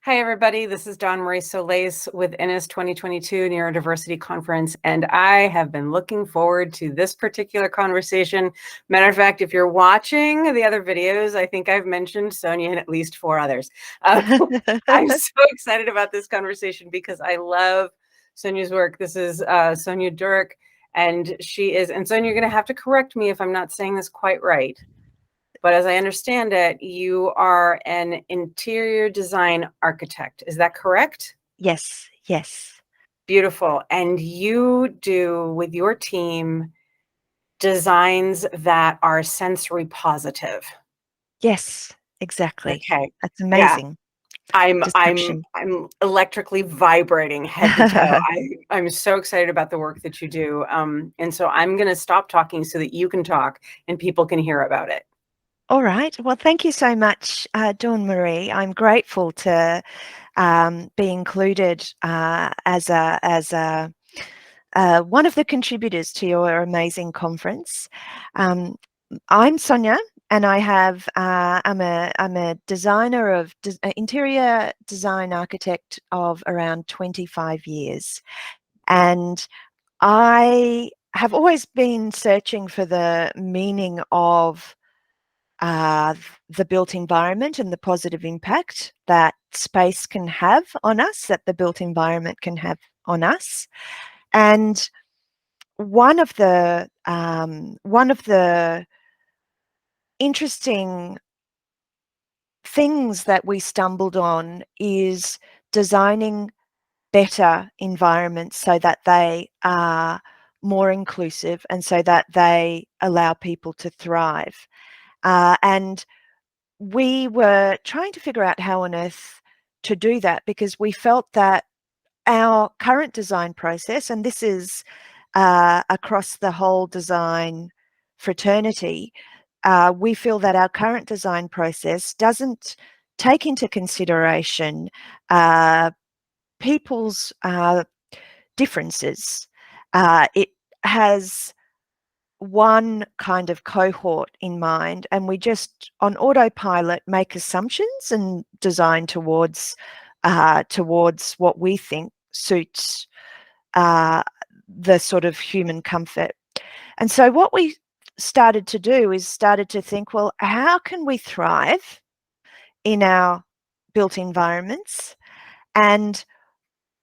Hi, everybody. This is Dawn Marie Solis with INIS 2022 Neurodiversity Conference, and I have been looking forward to this particular conversation. Matter of fact, if you're watching the other videos, I think I've mentioned Sonja and at least 4 others. I'm so excited about this conversation because I love Sonja's work. This is Sonja Duric, and Sonja, you're going to have to correct me if I'm not saying this quite right. But as I understand it, you are an interior design architect. Is that correct? Yes, yes. Beautiful. And you do with your team designs that are sensory positive. Yes, exactly. Okay. That's Yeah. amazing I'm description. electrically vibrating head to toe. I'm so excited about the work that you do. And so I'm going to stop talking so that you can talk and people can hear about it. All right. Well, thank you so much, Dawn Marie. I'm grateful to be included as one of the contributors to your amazing conference. I'm Sonja, and I'm a designer of interior design architect of around 25 years, and I have always been searching for the meaning of the built environment and the positive impact that space can have on us, that the built environment can have on us. And one of the interesting things that we stumbled on is designing better environments so that they are more inclusive and so that they allow people to thrive. And we were trying to figure out how on earth to do that, because we felt that our current design process, and this is across the whole design fraternity, we feel that our current design process doesn't take into consideration people's differences. It has one kind of cohort in mind, and we just on autopilot make assumptions and design towards what we think suits the sort of human comfort. And so what we started to do is started to think, well, how can we thrive in our built environments, and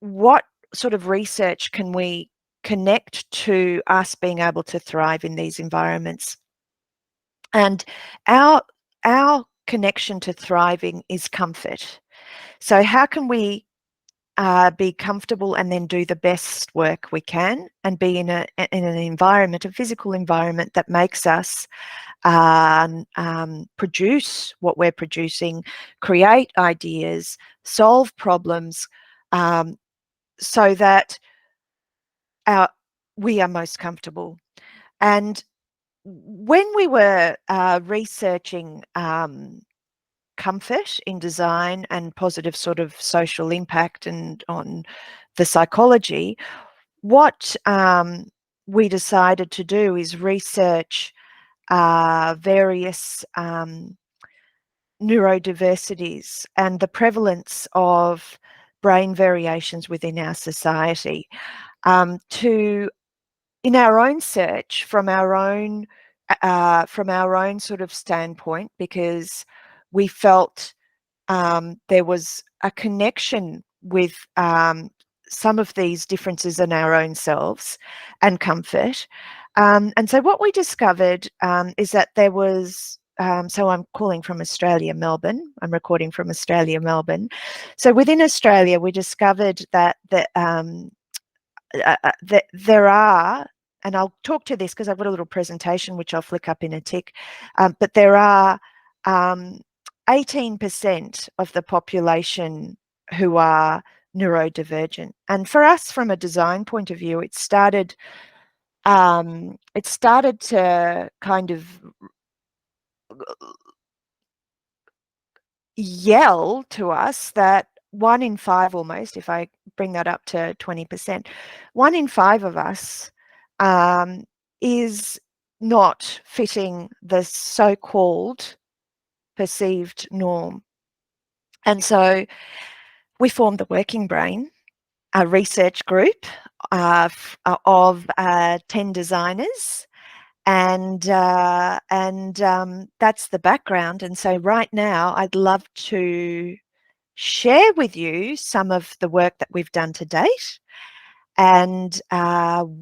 what sort of research can we connect to us being able to thrive in these environments? And our connection to thriving is comfort. So how can we be comfortable and then do the best work we can, and be in an environment, a physical environment that makes us produce what we're producing, create ideas, solve problems, so that we are most comfortable. And when we were researching comfort in design and positive sort of social impact and on the psychology, what we decided to do is research various neurodiversities and the prevalence of brain variations within our society, to in our own search from our own sort of standpoint, because we felt there was a connection with some of these differences in our own selves and comfort. And so what we discovered is that there was, so I'm calling from Australia, Melbourne. I'm recording from Australia, Melbourne. So within Australia, we discovered that there are, and I'll talk to this because I've got a little presentation which I'll flick up in a tick, but there are 18% of the population who are neurodivergent. And for us, from a design point of view, it started to kind of yell to us that 1 in 5 almost, if I bring that up to 20%, 1 in 5 of us is not fitting the so-called perceived norm. And so we formed the Working Brain, a research group of 10 designers. And that's the background. And so right now, I'd love to share with you some of the work that we've done to date and how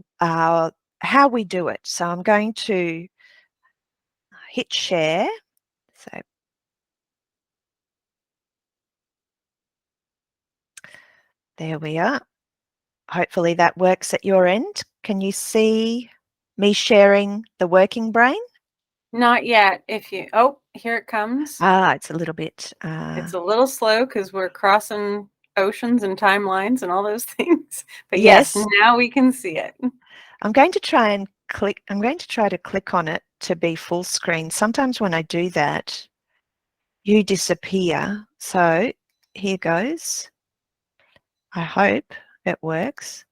we do it. So I'm going to hit share. So there we are. Hopefully that works at your end. Can you see me sharing the Working Brain? Not yet. Oh, here it comes. It's a little bit. It's a little slow because we're crossing oceans and timelines and all those things. But yes, Yes. now we can see it. I'm going to try to click on it to be full screen. Sometimes when I do that, you disappear. So here goes. I hope it works.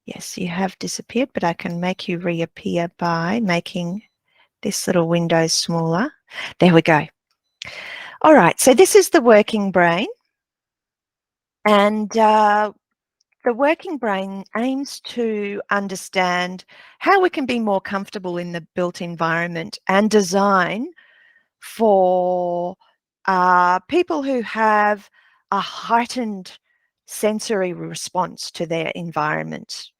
Yes, you have disappeared, but I can make you reappear by making this little window smaller. There we go. All right, so this is the Working Brain. And the Working Brain aims to understand how we can be more comfortable in the built environment and design for people who have a heightened sensory response to their environment.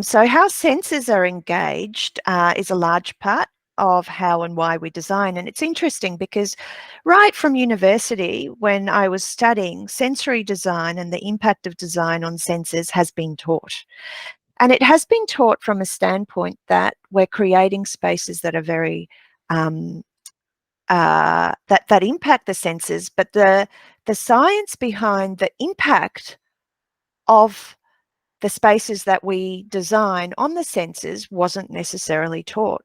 So how senses are engaged is a large part of how and why we design. And it's interesting because right from university, when I was studying, sensory design and the impact of design on senses has been taught. And it has been taught from a standpoint that we're creating spaces that are very that impact the senses, but the science behind the impact of the spaces that we design on the senses wasn't necessarily taught.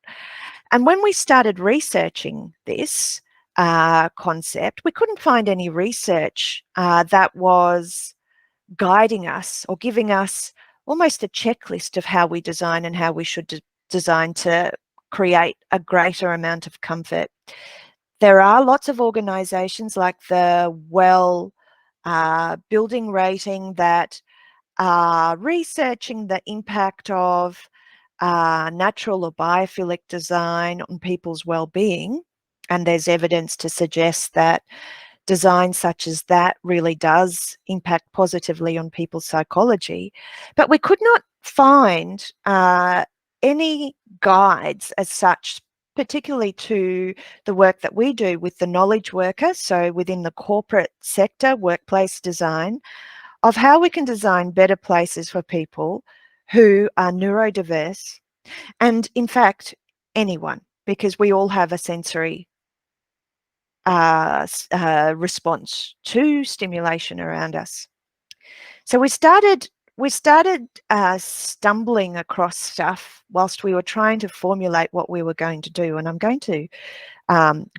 And when we started researching this concept, we couldn't find any research that was guiding us or giving us almost a checklist of how we design and how we should design to create a greater amount of comfort. There are lots of organizations like the Well Building Rating that are researching the impact of natural or biophilic design on people's well-being. And there's evidence to suggest that design such as that really does impact positively on people's psychology. But we could not find any guides as such, particularly to the work that we do with the knowledge worker, so within the corporate sector, workplace design, of how we can design better places for people who are neurodiverse and, in fact, anyone, because we all have a sensory response to stimulation around us. So we started stumbling across stuff whilst we were trying to formulate what we were going to do, and I'm going to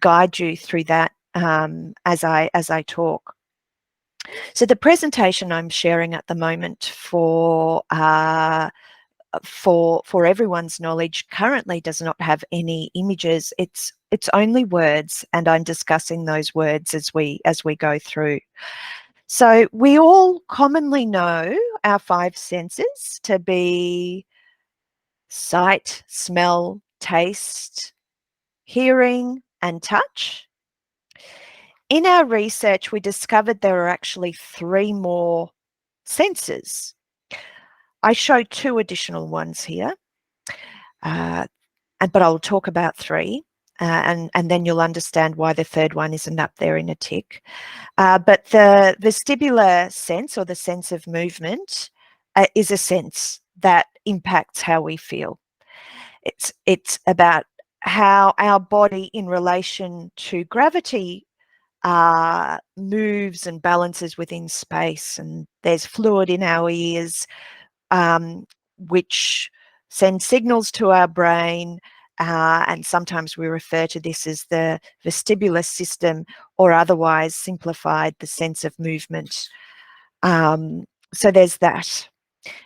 guide you through that as I talk. So the presentation I'm sharing at the moment for everyone's knowledge currently does not have any images. It's only words, and I'm discussing those words as we go through. So we all commonly know our 5 senses to be sight, smell, taste, hearing, and touch. In our research, we discovered there are actually 3 more senses. I show 2 additional ones here, but I'll talk about 3, and then you'll understand why the 3rd one isn't up there in a tick. But the vestibular sense, or the sense of movement, is a sense that impacts how we feel. It's about how our body in relation to gravity moves and balances within space, and there's fluid in our ears which send signals to our brain, and sometimes we refer to this as the vestibular system, or otherwise simplified, the sense of movement. So there's that.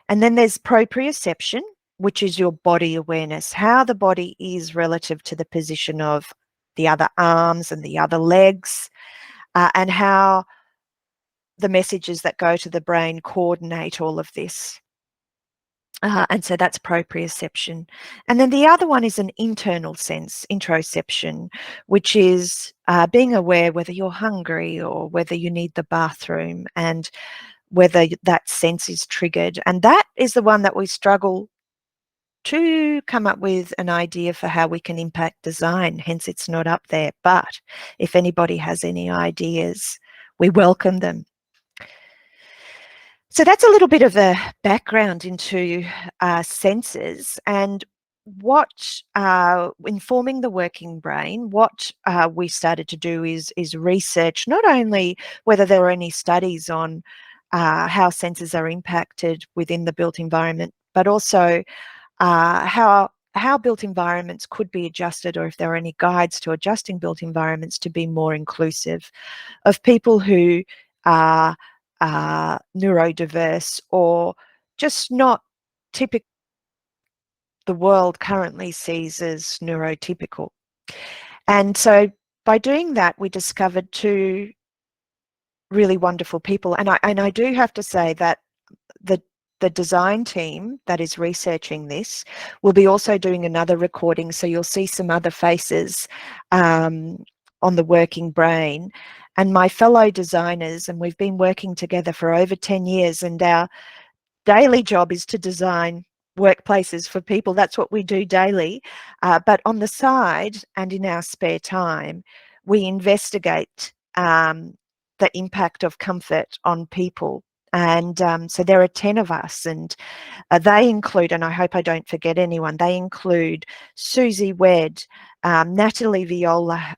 And then there's proprioception, which is your body awareness, how the body is relative to the position of the other arms and the other legs. and how the messages that go to the brain coordinate all of this. And so that's proprioception. And then the other one is an internal sense, interoception, which is being aware whether you're hungry or whether you need the bathroom and whether that sense is triggered. And that is the one that we struggle to come up with an idea for how we can impact design, hence it's not up there. But if anybody has any ideas, we welcome them. So that's a little bit of a background into senses and what informing the working brain. What we started to do is research not only whether there are any studies on how senses are impacted within the built environment, but also how built environments could be adjusted, or if there are any guides to adjusting built environments to be more inclusive of people who are neurodiverse or just not typical the world currently sees as neurotypical. And so by doing that, we discovered two really wonderful people. And I do have to say that the design team that is researching this will be also doing another recording, so you'll see some other faces on the working brain. And my fellow designers, and we've been working together for over 10 years, and our daily job is to design workplaces for people. That's what we do daily. But on the side and in our spare time, we investigate the impact of comfort on people. And so there are 10 of us, and they include, and I hope I don't forget anyone, they include Susie Wedd, Natalie Viola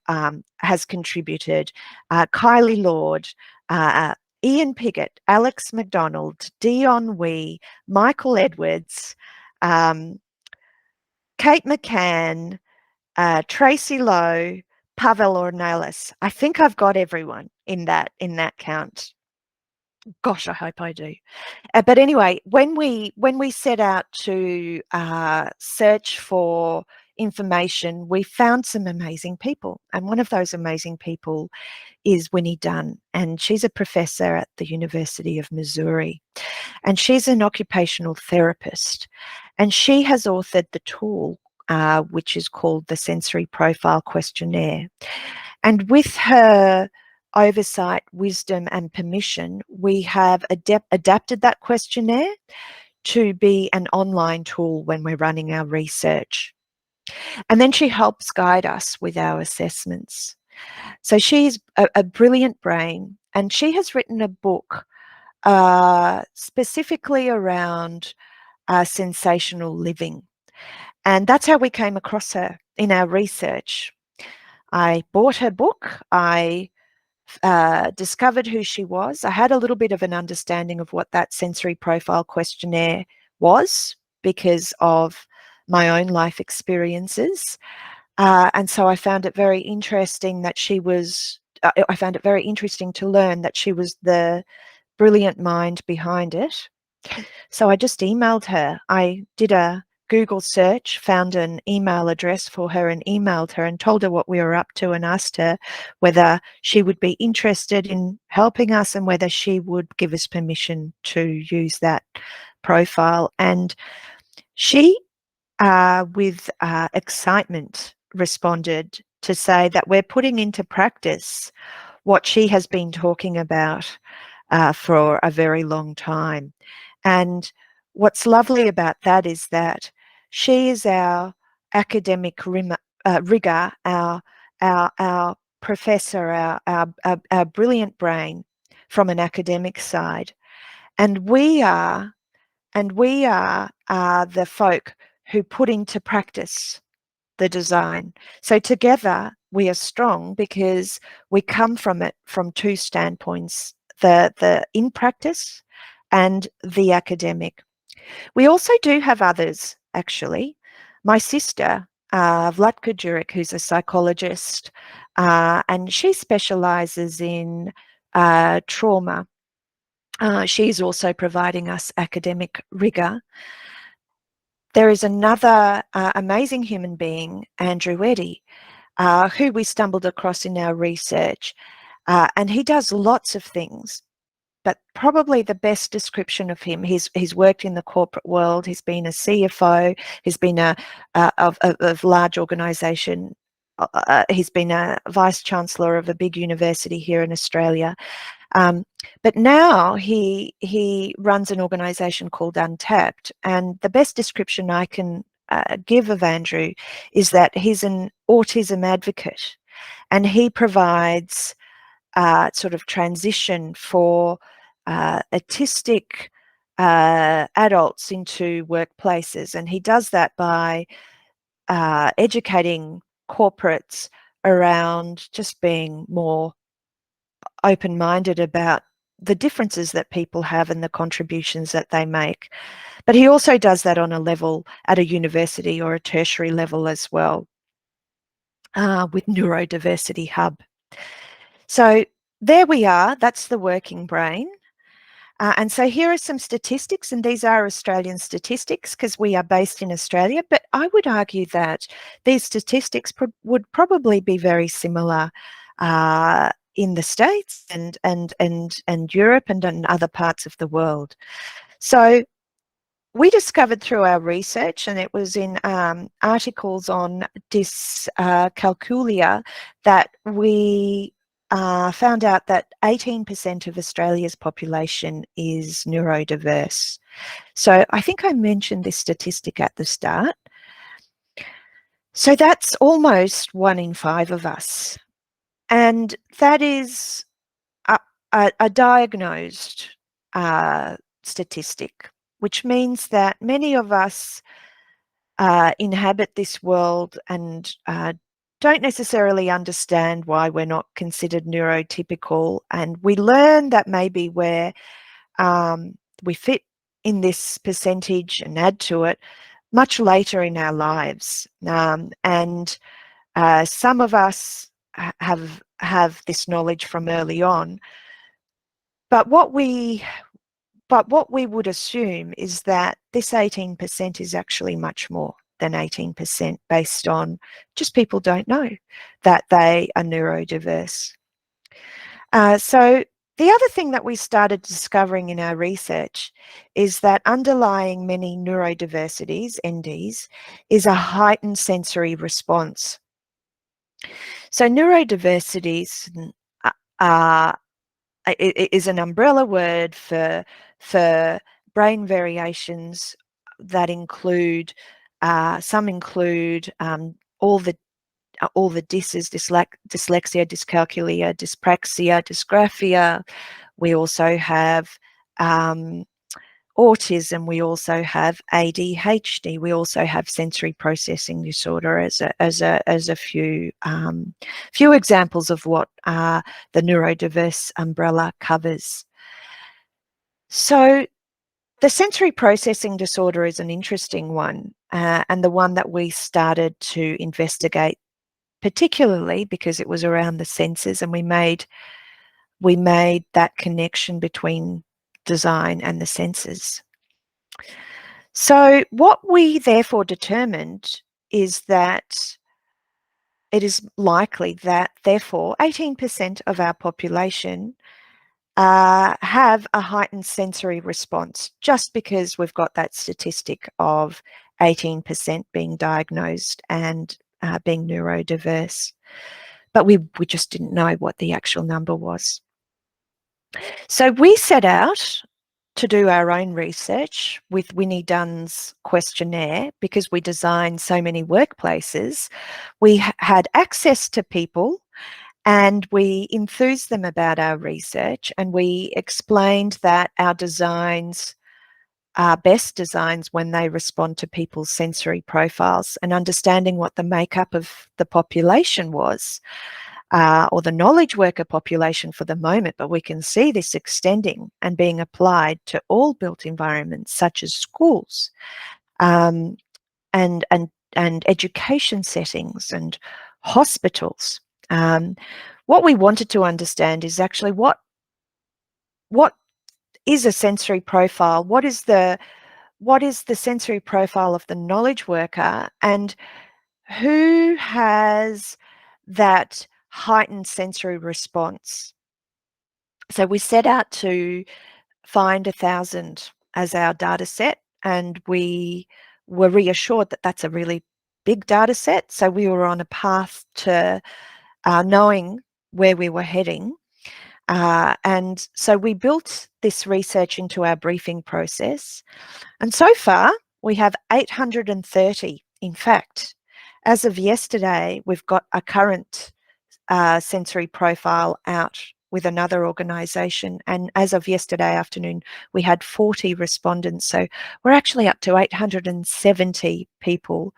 has contributed, Kylie Lord, Ian Piggott, Alex McDonald, Dion Wee, Michael Edwards, Kate McCann, Tracy Lowe, Pavel Ornelas. I think I've got everyone in that count. Gosh, I hope I do. But anyway, when we set out to search for information, we found some amazing people, and one of those amazing people is Winnie Dunn, and she's a professor at the University of Missouri, and she's an occupational therapist, and she has authored the tool which is called the Sensory Profile Questionnaire. And with her oversight, wisdom, and permission, we have adapted that questionnaire to be an online tool when we're running our research. And then she helps guide us with our assessments. So she's a brilliant brain, and she has written a book specifically around sensational living. And that's how we came across her in our research. I bought her book. I discovered who she was. I had a little bit of an understanding of what that sensory profile questionnaire was because of my own life experiences. And so I found it very interesting that she was, I found it very interesting to learn that she was the brilliant mind behind it. So I just emailed her. I did a Google search, found an email address for her and emailed her and told her what we were up to and asked her whether she would be interested in helping us and whether she would give us permission to use that profile. And she, with excitement, responded to say that we're putting into practice what she has been talking about for a very long time. And what's lovely about that is that she is our academic rigor, our professor, our brilliant brain from an academic side. And we are the folk who put into practice the design. So together we are strong because we come from it from two standpoints, the in practice and the academic. We also do have others, actually. My sister, Vlatka Duric, who's a psychologist, and she specialises in trauma. She's also providing us academic rigour. There is another amazing human being, Andrew Eddy, who we stumbled across in our research. And he does lots of things. But probably the best description of him, he's worked in the corporate world. He's been a CFO. He's been of large organisation. He's been a vice chancellor of a big university here in Australia. But now he runs an organisation called Untapped, and the best description I can give of Andrew is that he's an autism advocate, and he provides sort of transition for autistic adults into workplaces. And he does that by educating corporates around just being more open-minded about the differences that people have and the contributions that they make. But he also does that on a level at a university or a tertiary level as well, with Neurodiversity Hub. So there we are, that's the working brain. And so here are some statistics, and these are Australian statistics because we are based in Australia, but I would argue that these statistics would probably be very similar in the States and Europe and in other parts of the world. So we discovered through our research, and it was in articles on Dyscalculia, that we found out that 18% of Australia's population is neurodiverse. So I think I mentioned this statistic at the start. So that's almost 1 in 5 of us. And that is a diagnosed statistic, which means that many of us inhabit this world and don't necessarily understand why we're not considered neurotypical. And we learn that maybe we fit in this percentage and add to it much later in our lives. And some of us have this knowledge from early on. But what we would assume is that this 18% is actually much more than 18% based on just people don't know that they are neurodiverse. So the other thing that we started discovering in our research is that underlying many neurodiversities, NDs, is a heightened sensory response. So neurodiversities is an umbrella word for brain variations that include some include all the DISs, dyslexia, dyscalculia, dyspraxia, dysgraphia. We also have autism. We also have ADHD. We also have sensory processing disorder as a few examples of what the neurodiverse umbrella covers. So the sensory processing disorder is an interesting one, and the one that we started to investigate, particularly because it was around the senses, and we made that connection between design and the senses. So what we therefore determined is that it is likely that therefore 18% of our population have a heightened sensory response, just because we've got that statistic of 18% being diagnosed and being neurodiverse. But we just didn't know what the actual number was. So we set out to do our own research with Winnie Dunn's questionnaire. Because we designed so many workplaces, we had access to people and we enthused them about our research, and we explained that our designs are best designs when they respond to people's sensory profiles, and understanding what the makeup of the population was, or the knowledge worker population for the moment, but we can see this extending and being applied to all built environments such as schools and education settings and hospitals. What we wanted to understand is actually what is a sensory profile? What is the sensory profile of the knowledge worker, and who has that heightened sensory response So we set out to find 1,000 as our data set, and we were reassured that that's a really big data set. So we were on a path to knowing where we were heading. And so we built this research into our briefing process. And so far, we have 830. In fact, as of yesterday, we've got a current sensory profile out with another organisation. And as of yesterday afternoon, we had 40 respondents. So we're actually up to 870 people.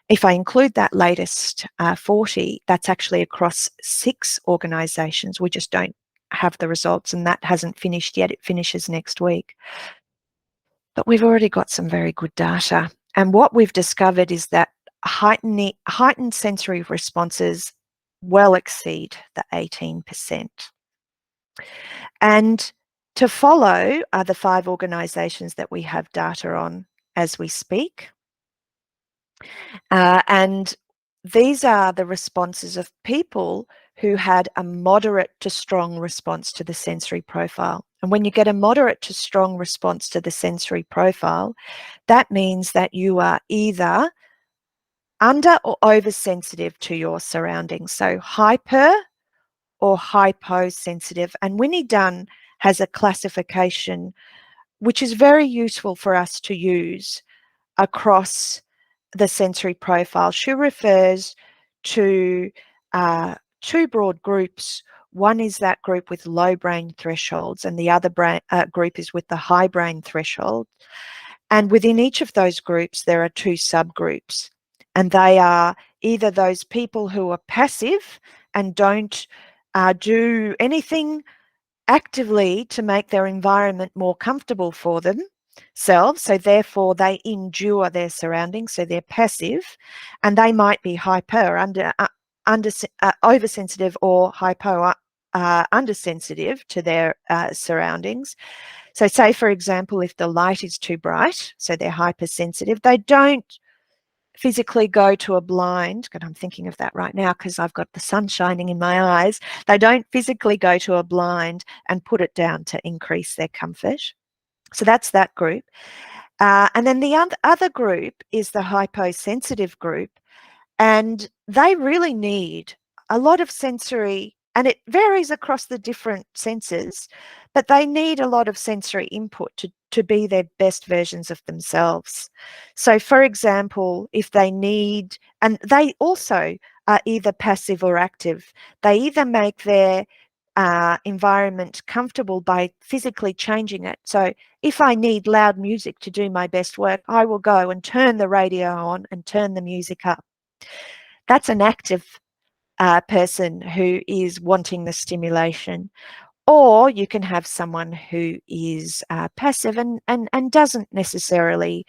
If I include that latest 40, that's actually across 6 organisations. We just don't have the results, and that hasn't finished yet. It finishes next week. But we've already got some very good data. And what we've discovered is that heightened sensory responses well exceed the 18%. And to follow are the 5 organisations that we have data on as we speak. And these are the responses of people who had a moderate to strong response to the sensory profile. And when you get a moderate to strong response to the sensory profile, that means that you are either under or oversensitive to your surroundings. So hyper or hyposensitive. And Winnie Dunn has a classification which is very useful for us to use across the sensory profile. She refers to 2 broad groups. One is that group with low brain thresholds, and the other group is with the high brain threshold. And within each of those groups, there are 2 subgroups. And they are either those people who are passive and don't do anything actively to make their environment more comfortable for themselves, so therefore they endure their surroundings, so they're passive, and they might be oversensitive or hypo undersensitive to their surroundings. So say, for example, if the light is too bright, so they're hypersensitive, they don't physically go to a blind, and I'm thinking of that right now because I've got the sun shining in my eyes. They don't physically go to a blind and put it down to increase their comfort. So that's that group. And then the other group is the hyposensitive group, and they really need a lot of sensory, and it varies across the different senses, but they need a lot of sensory input to be their best versions of themselves. So for example, if they need, and they also are either passive or active, they either make their environment comfortable by physically changing it. So if I need loud music to do my best work, I will go and turn the radio on and turn the music up. That's an active person who is wanting the stimulation. Or you can have someone who is passive and doesn't necessarily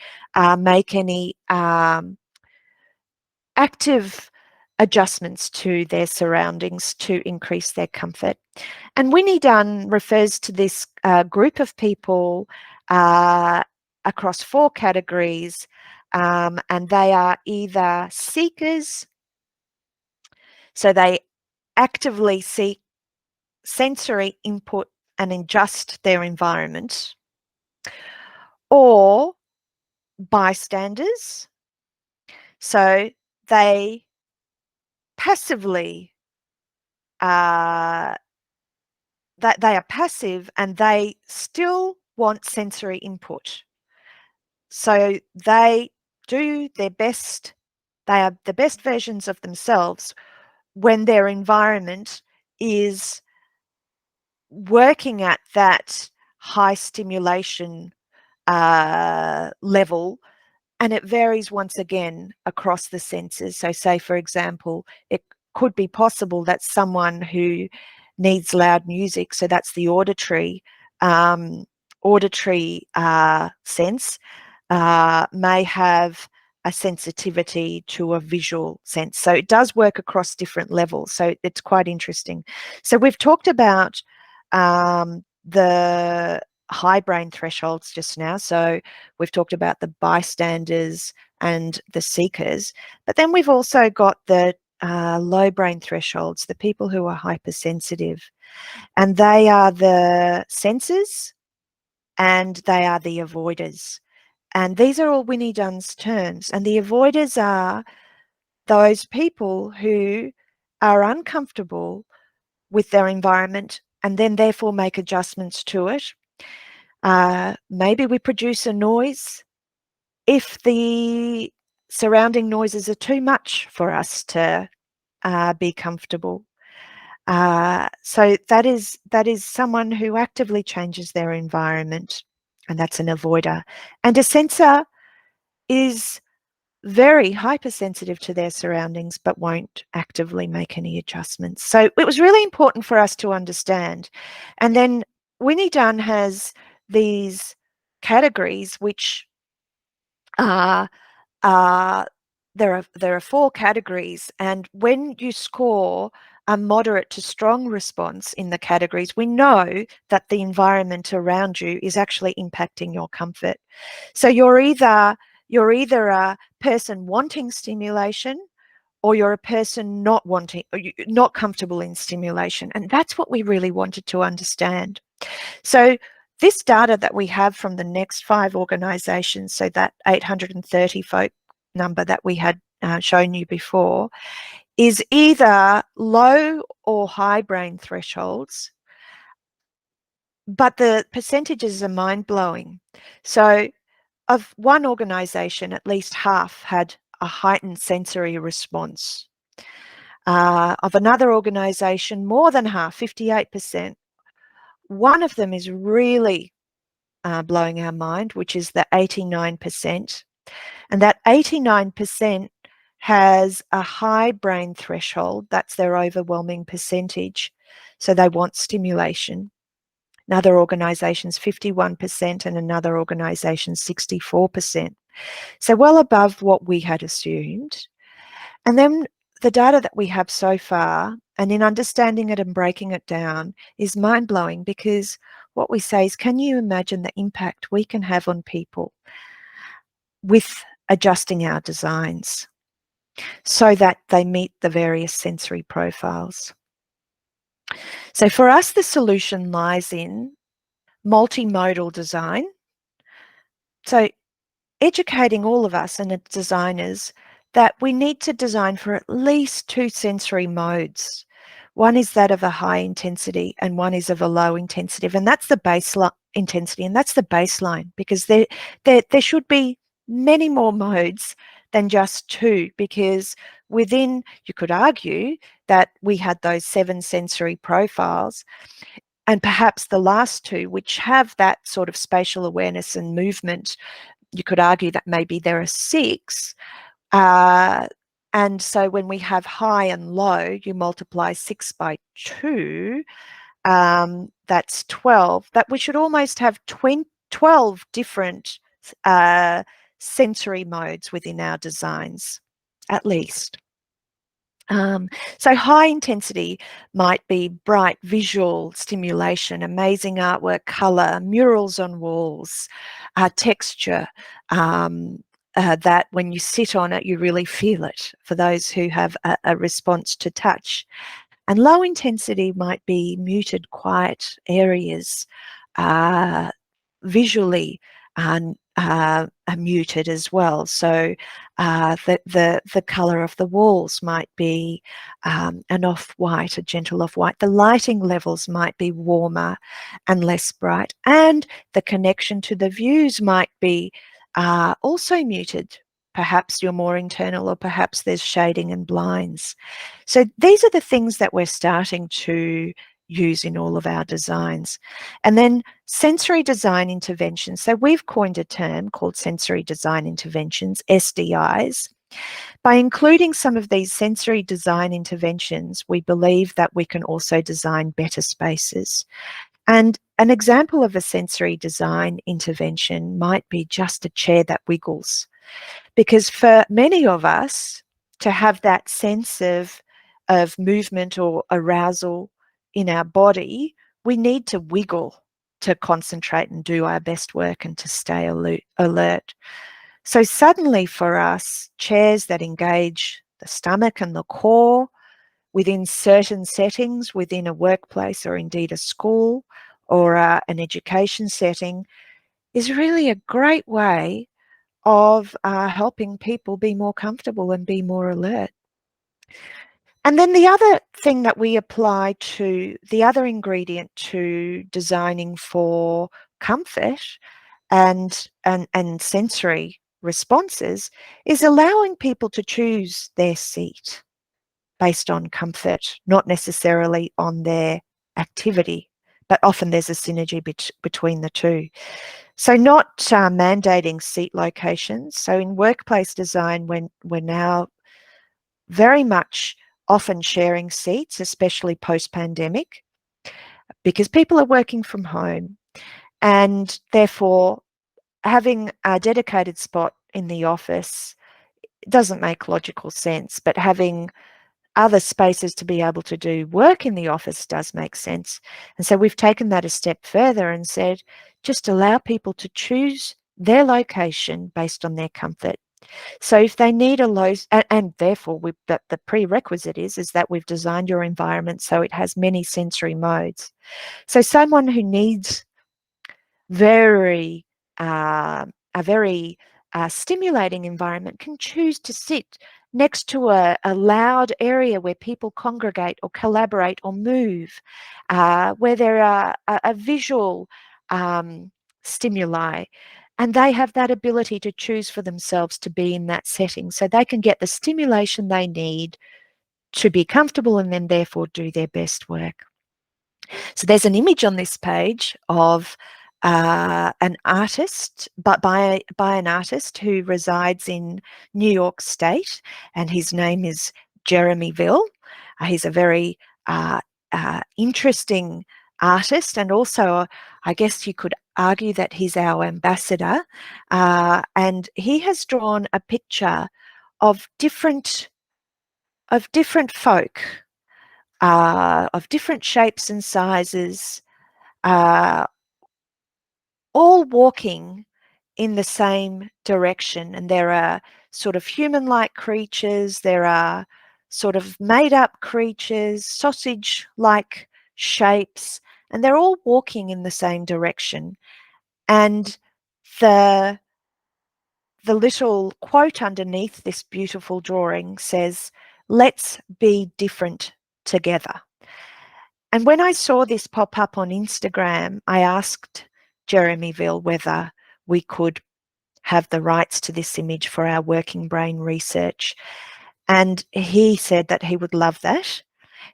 make any active adjustments to their surroundings to increase their comfort. And Winnie Dunn refers to this group of people across 4 categories, and they are either seekers, so they actively seek sensory input and adjust their environment, or bystanders, so they passively they are passive and they still want sensory input. So they do their best, they are the best versions of themselves when their environment is working at that high stimulation level, and it varies once again across the senses. So say, for example, it could be possible that someone who needs loud music, so that's the auditory sense, may have a sensitivity to a visual sense. So it does work across different levels. So it's quite interesting. So we've talked about the high brain thresholds just now. So we've talked about the bystanders and the seekers, but then we've also got the low brain thresholds, the people who are hypersensitive. And they are the sensors and they are the avoiders. And these are all Winnie Dunn's terms. And the avoiders are those people who are uncomfortable with their environment and then therefore make adjustments to it. Maybe we produce a noise if the surrounding noises are too much for us to be comfortable. So that is someone who actively changes their environment, and that's an avoider. And a sensor is very hypersensitive to their surroundings, but won't actively make any adjustments. So it was really important for us to understand. And then Winnie Dunn has these categories, which are there are 4 categories, and when you score a moderate to strong response in the categories, we know that the environment around you is actually impacting your comfort. So you're either a person wanting stimulation, or you're a person not wanting, or not comfortable in stimulation, and that's what we really wanted to understand. So this data that we have from the next 5 organisations, so that 830 folk number that we had shown you before, is either low or high brain thresholds, but the percentages are mind-blowing. So of one organisation, at least half had a heightened sensory response. Of another organisation, more than half, 58%. One of them is really blowing our mind, which is the 89%. And that 89% has a high brain threshold. That's their overwhelming percentage. So they want stimulation. Another organisation's 51% and another organisation 64%. So well above what we had assumed. And then the data that we have so far, and in understanding it and breaking it down, is mind-blowing, because what we say is, can you imagine the impact we can have on people with adjusting our designs so that they meet the various sensory profiles? So for us, the solution lies in multimodal design. So educating all of us and designers that we need to design for at least 2 sensory modes. One is that of a high intensity and one is of a low intensity, and that's the baseline intensity, and that's the baseline, because there should be many more modes than just 2, because within, you could argue that we had those 7 sensory profiles, and perhaps the last 2, which have that sort of spatial awareness and movement, you could argue that maybe there are 6. And so when we have high and low, you multiply 6 by 2, that's 12. That we should almost have 12 different sensory modes within our designs, at least. So high intensity might be bright visual stimulation, amazing artwork, colour, murals on walls, texture, that when you sit on it, you really feel it, for those who have a response to touch. And low intensity might be muted, quiet areas, visually are muted as well. So the colour of the walls might be an off-white, a gentle off-white. The lighting levels might be warmer and less bright. And the connection to the views might be also muted. Perhaps you're more internal, or perhaps there's shading and blinds. So these are the things that we're starting to use in all of our designs. And then sensory design interventions. So we've coined a term called sensory design interventions, SDIs. By including some of these sensory design interventions, we believe that we can also design better spaces. And an example of a sensory design intervention might be just a chair that wiggles. Because for many of us, to have that sense of movement or arousal in our body, we need to wiggle to concentrate and do our best work and to stay alert. So suddenly for us, chairs that engage the stomach and the core within certain settings, within a workplace or indeed a school or an education setting, is really a great way of helping people be more comfortable and be more alert. And then the other thing that we apply to, the other ingredient to designing for comfort and sensory responses is allowing people to choose their seat based on comfort, not necessarily on their activity, but often there's a synergy between the two. So not mandating seat locations. So in workplace design, when we're now very much often sharing seats, especially post-pandemic, because people are working from home, and therefore having a dedicated spot in the office doesn't make logical sense, but having other spaces to be able to do work in the office does make sense. And so we've taken that a step further and said, just allow people to choose their location based on their comfort. So if they need a low, and therefore the prerequisite is that we've designed your environment so it has many sensory modes. So someone who needs very a very stimulating environment can choose to sit next to a loud area where people congregate or collaborate or move, where there are a visual stimuli, and they have that ability to choose for themselves to be in that setting, so they can get the stimulation they need to be comfortable and then therefore do their best work. So there's an image on this page of an artist, but by an artist who resides in New York State, and his name is Jeremy Ville. He's a very interesting artist, and also I guess you could argue that he's our ambassador. And he has drawn a picture of different folk, of different shapes and sizes, uh, all walking in the same direction. And there are sort of human-like creatures, there are sort of made-up creatures, sausage-like shapes, and they're all walking in the same direction. And the little quote underneath this beautiful drawing says, "Let's be different together." And when I saw this pop up on Instagram, I asked Jeremy Ville whether we could have the rights to this image for our working brain research. And he said that he would love that.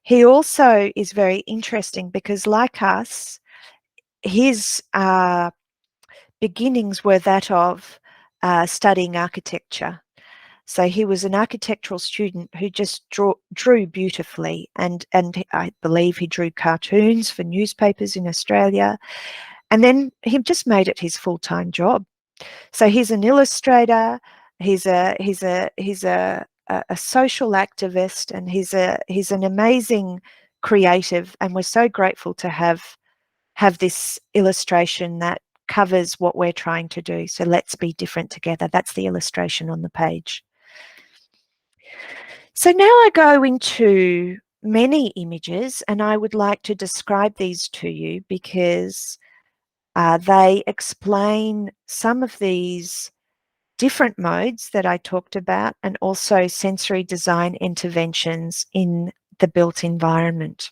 He also is very interesting because, like us, his beginnings were that of studying architecture. So he was an architectural student who just drew beautifully, and I believe he drew cartoons for newspapers in Australia, and then he just made it his full-time job. So he's an illustrator, he's a social activist, and he's an amazing creative, and we're so grateful to have this illustration that covers what we're trying to do. So let's be different together. That's the illustration on the page. So now I go into many images, and I would like to describe these to you because they explain some of these different modes that I talked about, and also sensory design interventions in the built environment.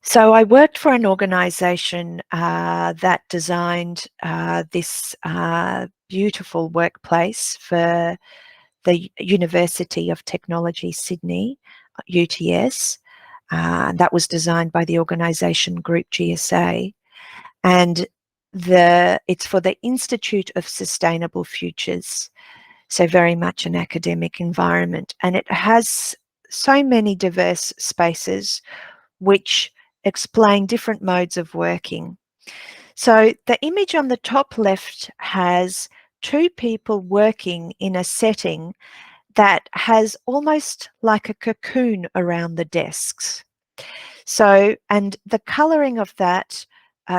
So I worked for an organisation that designed this beautiful workplace for the University of Technology Sydney, UTS. That was designed by the organisation Group GSA. And it's for the Institute of Sustainable Futures, so very much an academic environment. And it has so many diverse spaces which explain different modes of working. So the image on the top left has two people working in a setting that has almost like a cocoon around the desks. So, and the colouring of that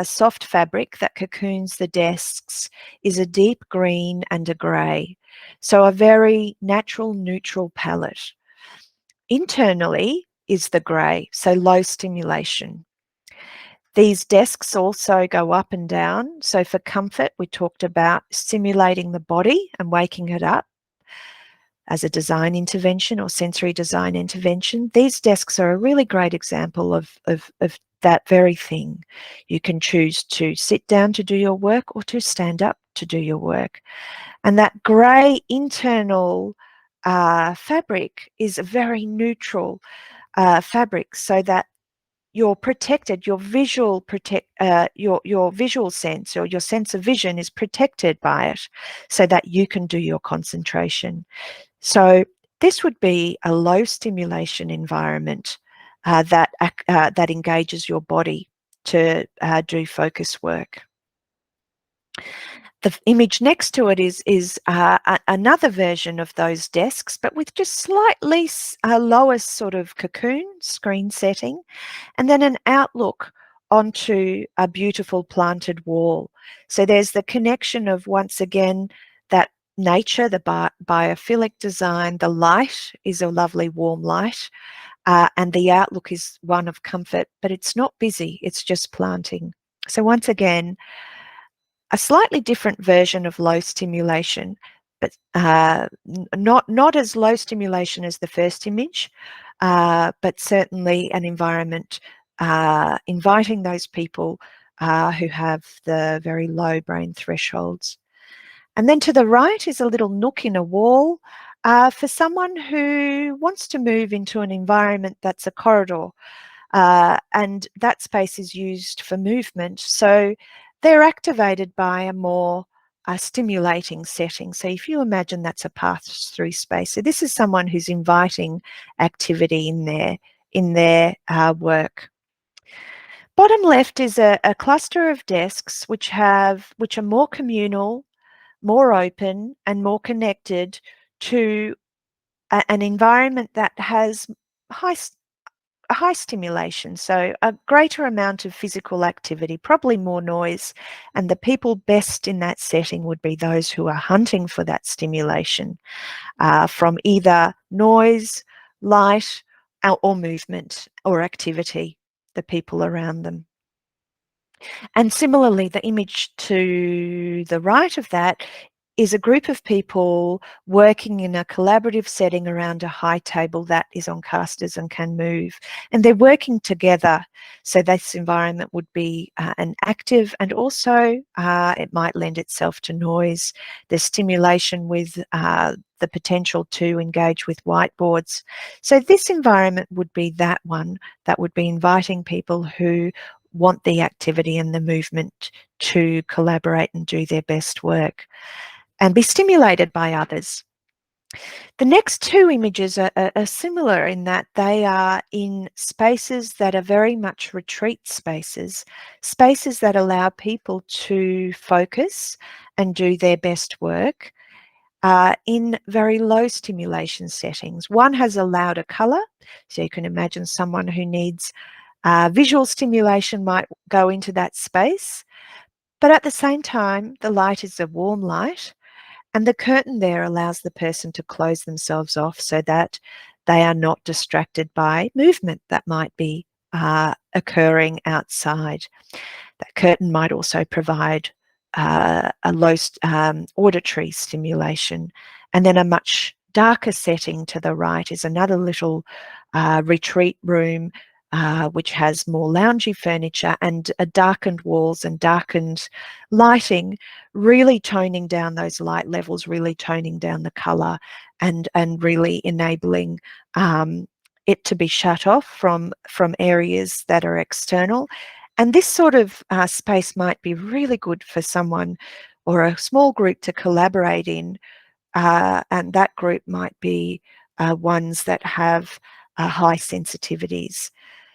soft fabric that cocoons the desks is a deep green and a grey. So a very natural, neutral palette. Internally is the grey, so low stimulation. These desks also go up and down. So for comfort, we talked about stimulating the body and waking it up as a design intervention or sensory design intervention. These desks are a really great example of that very thing. You can choose to sit down to do your work or to stand up to do your work. And that grey internal fabric is a very neutral fabric, so that you're protected, your visual your visual sense or your sense of vision is protected by it, so that you can do your concentration. So this would be a low stimulation environment that engages your body to do focus work. The image next to it is another version of those desks, but with just slightly lower sort of cocoon screen setting, and then an outlook onto a beautiful planted wall. So there's the connection of, once again, that nature, the biophilic design. The light is a lovely warm light, and the outlook is one of comfort, but it's not busy, it's just planting. So once again, a slightly different version of low stimulation, but not as low stimulation as the first image, but certainly an environment inviting those people who have the very low brain thresholds. And then to the right is a little nook in a wall for someone who wants to move into an environment that's a corridor. And that space is used for movement. So they're activated by a more stimulating setting. So if you imagine that's a pass-through space. So this is someone who's inviting activity in their work. Bottom left is a cluster of desks which are more communal, more open, and more connected to an environment that has high stimulation, so a greater amount of physical activity, probably more noise, and the people best in that setting would be those who are hunting for that stimulation from either noise, light, or movement or activity, the people around them. And similarly, the image to the right of that is a group of people working in a collaborative setting around a high table that is on casters and can move. And they're working together. So this environment would be an active, and also it might lend itself to noise. There's stimulation with the potential to engage with whiteboards. So this environment would be that one that would be inviting people who want the activity and the movement to collaborate and do their best work and be stimulated by others. The next two images are similar in that they are in spaces that are very much retreat spaces, spaces that allow people to focus and do their best work in very low stimulation settings. One has a louder colour, so you can imagine someone who needs visual stimulation might go into that space, but at the same time, the light is a warm light, and the curtain there allows the person to close themselves off so that they are not distracted by movement that might be occurring outside. That curtain might also provide a low auditory stimulation. And then a much darker setting to the right is another little retreat room which has more loungy furniture and darkened walls and darkened lighting, really toning down those light levels, really toning down the colour, and really enabling it to be shut off from areas that are external. And this sort of space might be really good for someone or a small group to collaborate in, and that group might be ones that have high sensitivities.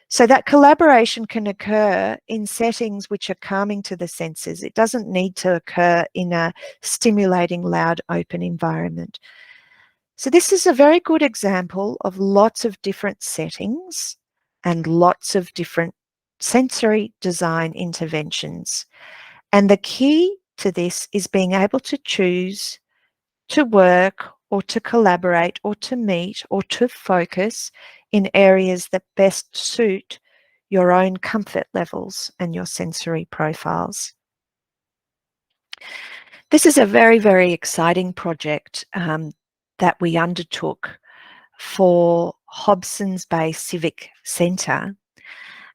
So that collaboration can occur in settings which are calming to the senses. It doesn't need to occur in a stimulating, loud, open environment. So this is a very good example of lots of different settings and lots of different sensory design interventions. And the key to this is being able to choose to work or to collaborate or to meet or to focus in areas that best suit your own comfort levels and your sensory profiles. This is a very, very exciting project that we undertook for Hobsons Bay Civic Centre.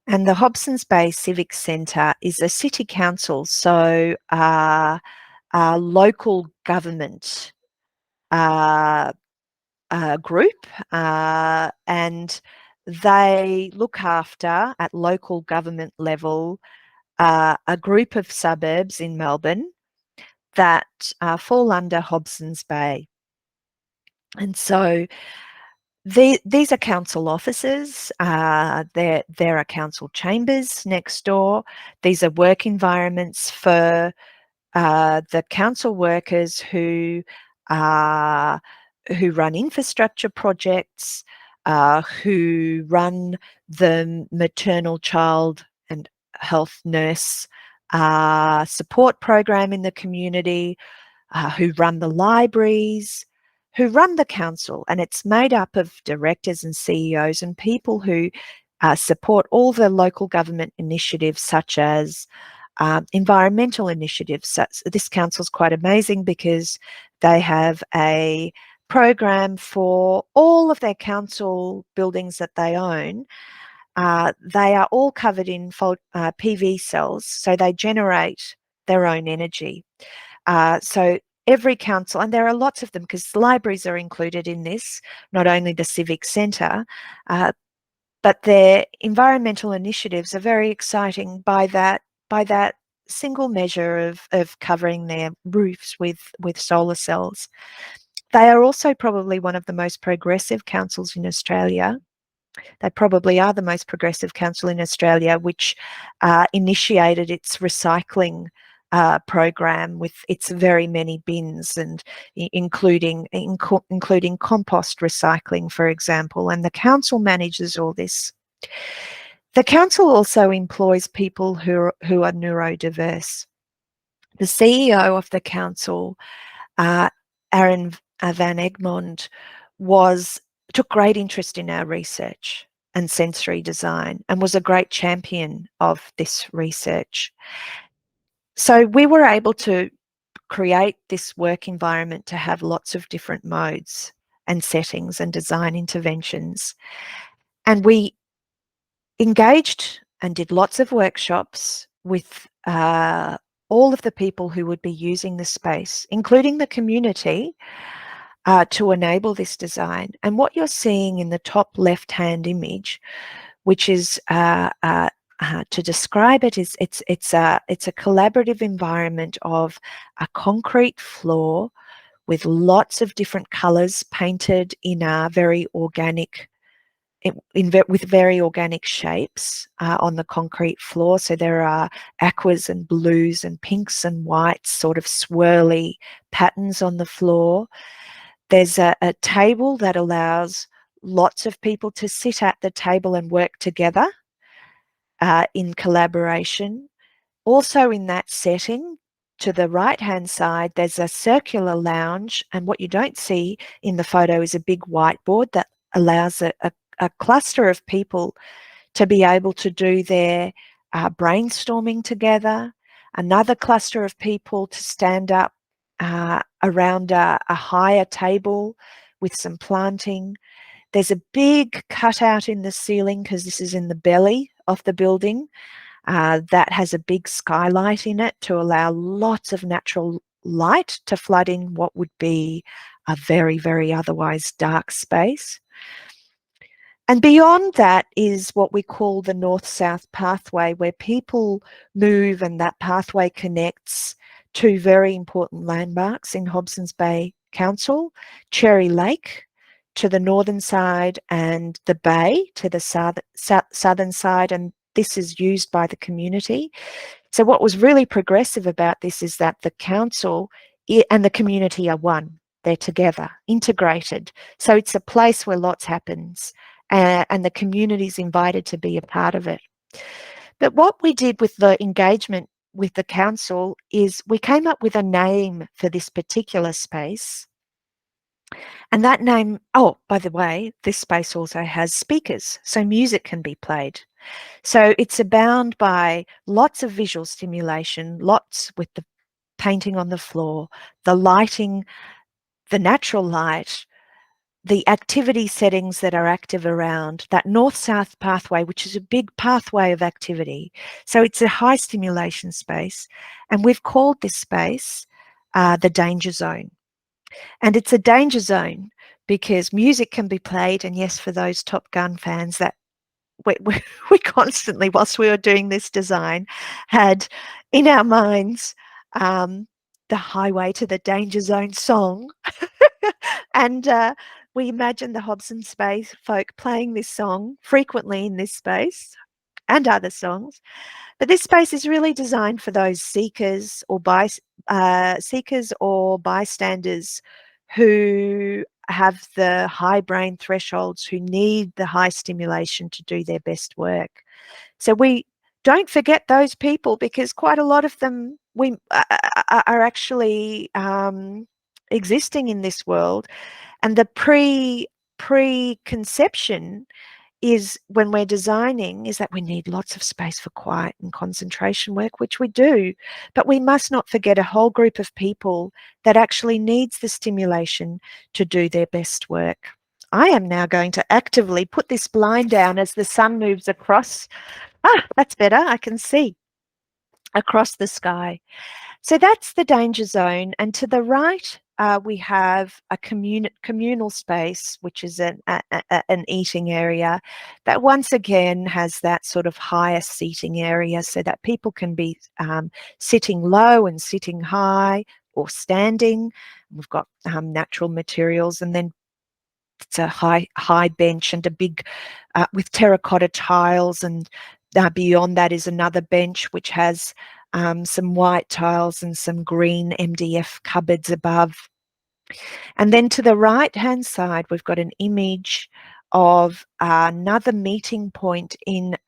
And the Hobsons Bay Civic Centre is a city council, so a local government group, and they look after, at local government level, a group of suburbs in Melbourne that fall under Hobsons Bay. And so these are council offices, there are council chambers next door. These are work environments for the council workers who run infrastructure projects, who run the maternal child and health nurse support program in the community, who run the libraries, who run the council. And it's made up of directors and CEOs and people who support all the local government initiatives, such as environmental initiatives. So this council is quite amazing because they have a program for all of their council buildings that they own. They are all covered in PV cells, so they generate their own energy. So every council, and there are lots of them because libraries are included in this, not only the civic centre, but their environmental initiatives are very exciting by that single measure of covering their roofs with solar cells. They are also probably one of the most progressive councils in Australia. They probably are the most progressive council in Australia, which initiated its recycling program with its very many bins, and including compost recycling, for example. And the council manages all this. The council also employs people who are neurodiverse. The CEO of the council, Aaron van Egmond, took great interest in our research and sensory design and was a great champion of this research. So we were able to create this work environment to have lots of different modes and settings and design interventions. And we engaged and did lots of workshops with all of the people who would be using the space, including the community, to enable this design. And what you're seeing in the top left-hand image, which is to describe it, is it's a collaborative environment of a concrete floor with lots of different colours painted in a very organic, with very organic shapes on the concrete floor. So there are aquas and blues and pinks and whites, sort of swirly patterns on the floor. There's a table that allows lots of people to sit at the table and work together in collaboration. Also in that setting, to the right-hand side, there's a circular lounge, and what you don't see in the photo is a big whiteboard that allows a cluster of people to be able to do their brainstorming together, another cluster of people to stand up around a higher table with some planting. There's a big cutout in the ceiling, because this is in the belly of the building, that has a big skylight in it to allow lots of natural light to flood in what would be a very, very otherwise dark space. And beyond that is what we call the north-south pathway, where people move and that pathway connects two very important landmarks in Hobsons Bay Council: Cherry Lake to the northern side and the bay to the southern side, and this is used by the community. So what was really progressive about this is that the council and the community are one. They're together, integrated. So it's a place where lots happens, and the community is invited to be a part of it. But what we did with the engagement with the council is we came up with a name for this particular space, And that name, oh, by the way, this space also has speakers, so music can be played. So it's abound by lots of visual stimulation, lots with the painting on the floor, the lighting, the natural light, the activity settings that are active around that north-south pathway, which is a big pathway of activity. So it's a high stimulation space. And we've called this space the danger zone. And it's a danger zone because music can be played. And yes, for those Top Gun fans, that we constantly, whilst we were doing this design, had in our minds the Highway to the Danger Zone song. And we imagined the Hobson's Bay folk playing this song frequently in this space and other songs. But this space is really designed for those seekers or bystanders who have the high brain thresholds, who need the high stimulation to do their best work. So we don't forget those people, because quite a lot of them are actually existing in this world. And the preconception is, when we're designing, is that we need lots of space for quiet and concentration work, which we do, but we must not forget a whole group of people that actually needs the stimulation to do their best work. I am now going to actively put this blind down as the sun moves across. That's better. I can see across the sky. So that's the danger zone. And to the right, we have a communal space, which is an eating area that once again has that sort of higher seating area, so that people can be sitting low and sitting high or standing. We've got natural materials, and then it's a high bench and a big with terracotta tiles, and beyond that is another bench which has some white tiles and some green MDF cupboards above. And then to the right hand side, we've got an image of another meeting point in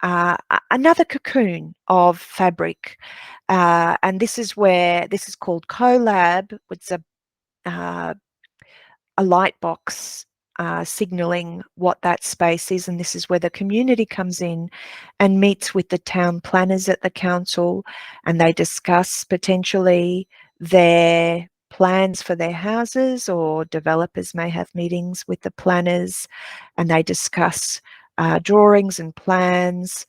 another cocoon of fabric. And this is called CoLab. It's a light box signalling what that space is, and this is where the community comes in and meets with the town planners at the council, and they discuss potentially their plans for their houses, or developers may have meetings with the planners, and they discuss drawings and plans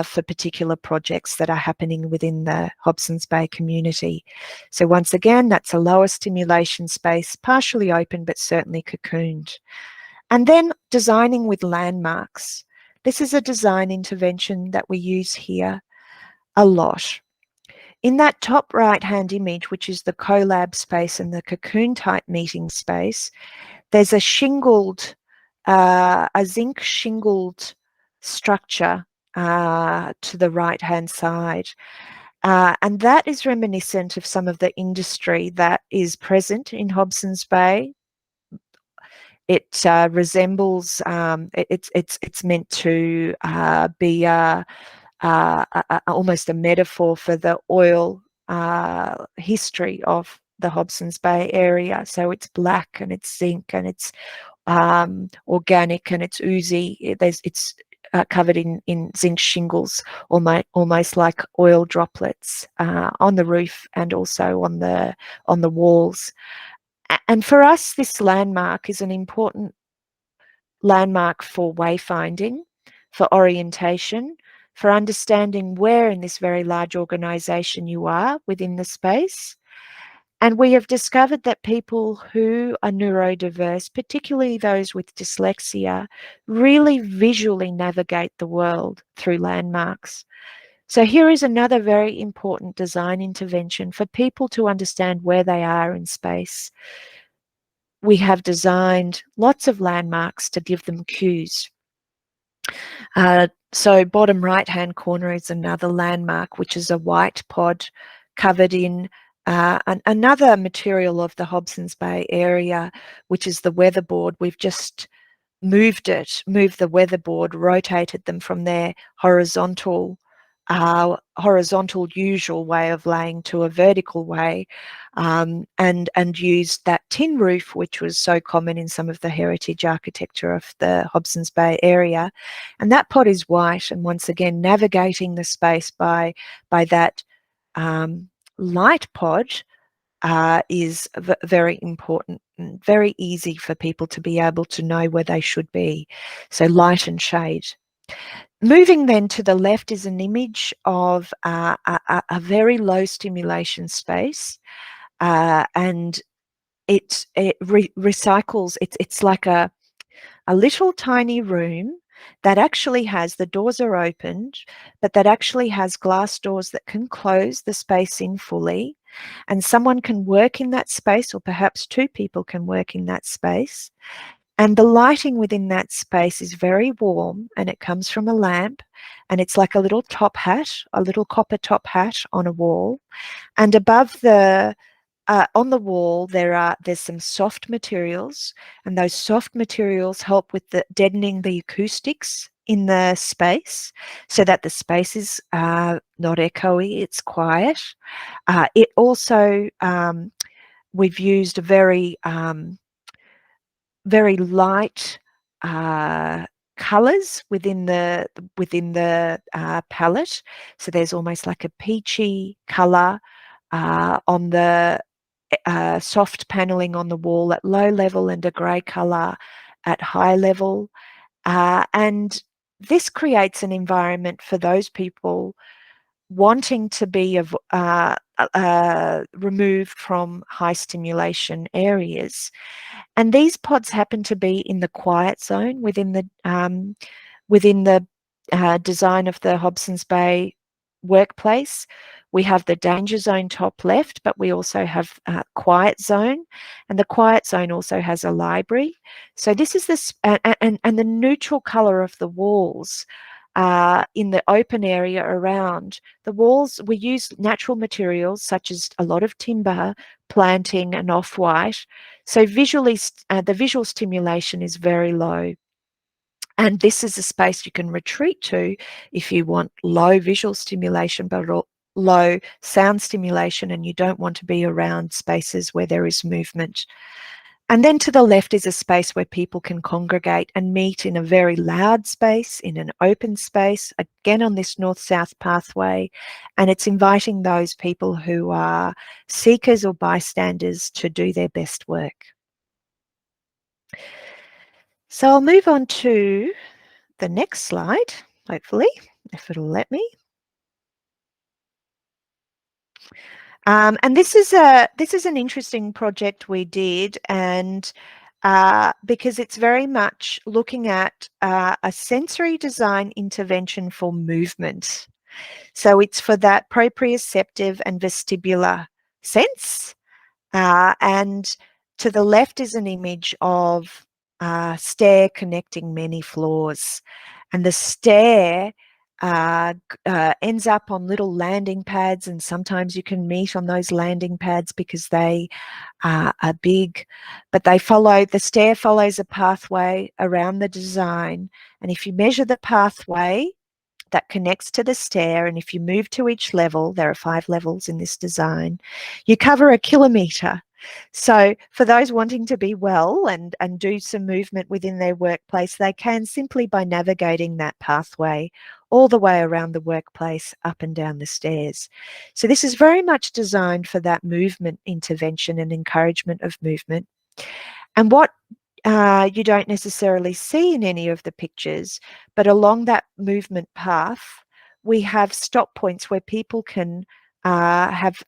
for particular projects that are happening within the Hobson's Bay community. So once again, that's a lower stimulation space, partially open, but certainly cocooned. And then designing with landmarks. This is a design intervention that we use here a lot. In that top right-hand image, which is the CoLab space and the cocoon type meeting space, there's a zinc shingled structure to the right-hand side. And that is reminiscent of some of the industry that is present in Hobson's Bay. It resembles, it's meant to be almost a metaphor for the oil history of the Hobson's Bay area. So it's black and it's zinc and it's organic and it's oozy. It's covered in zinc shingles, almost like oil droplets on the roof and also on the walls. And for us, this landmark is an important landmark for wayfinding, for orientation, for understanding where in this very large organisation you are within the space. And we have discovered that people who are neurodiverse, particularly those with dyslexia, really visually navigate the world through landmarks. So here is another very important design intervention for people to understand where they are in space. We have designed lots of landmarks to give them cues. So bottom right-hand corner is another landmark, which is a white pod covered in another material of the Hobson's Bay area, which is the weatherboard. We've just moved the weatherboard, rotated them from their horizontal horizontal usual way of laying to a vertical way, and used that tin roof, which was so common in some of the heritage architecture of the Hobsons Bay area. And that pod is white, and once again navigating the space by that light pod is very important and very easy for people to be able to know where they should be. So light and shade. Moving then to the left is an image of a very low stimulation space, and it recycles. It's like a little tiny room that actually has, the doors are opened, but that actually has glass doors that can close the space in fully, and someone can work in that space, or perhaps two people can work in that space. And the lighting within that space is very warm, and it comes from a lamp, and it's like a little top hat, a little copper top hat on a wall. And above the on the wall, there's some soft materials, and those soft materials help with deadening the acoustics in the space, so that the space is not echoey, it's quiet. It also, we've used very light colours within the palette. So there's almost like a peachy colour on the soft panelling on the wall at low level, and a grey colour at high level. And this creates an environment for those people wanting to be removed from high stimulation areas. And these pods happen to be in the quiet zone within the design of the Hobsons Bay workplace. We have the danger zone top left, but we also have quiet zone, and the quiet zone also has a library. So this is this, and the neutral colour of the walls in the open area around the walls. We use natural materials such as a lot of timber, planting, and off-white. So visually, the visual stimulation is very low. And this is a space you can retreat to if you want low visual stimulation, but low sound stimulation, and you don't want to be around spaces where there is movement. And then to the left is a space where people can congregate and meet in a very loud space, in an open space, again on this north-south pathway. And it's inviting those people who are seekers or bystanders to do their best work. So I'll move on to the next slide, hopefully, if it'll let me. And this is an interesting project we did, and because it's very much looking at a sensory design intervention for movement. So it's for that proprioceptive and vestibular sense. And to the left is an image of a stair connecting many floors. And the stair ends up on little landing pads, and sometimes you can meet on those landing pads because they are big, but the stair follows a pathway around the design. And if you measure the pathway that connects to the stair, and if you move to each level, there are 5 levels in this design, you cover 1 kilometre. So for those wanting to be well and do some movement within their workplace, they can simply by navigating that pathway all the way around the workplace, up and down the stairs. So this is very much designed for that movement intervention and encouragement of movement. And what you don't necessarily see in any of the pictures, but along that movement path, we have stop points where people can have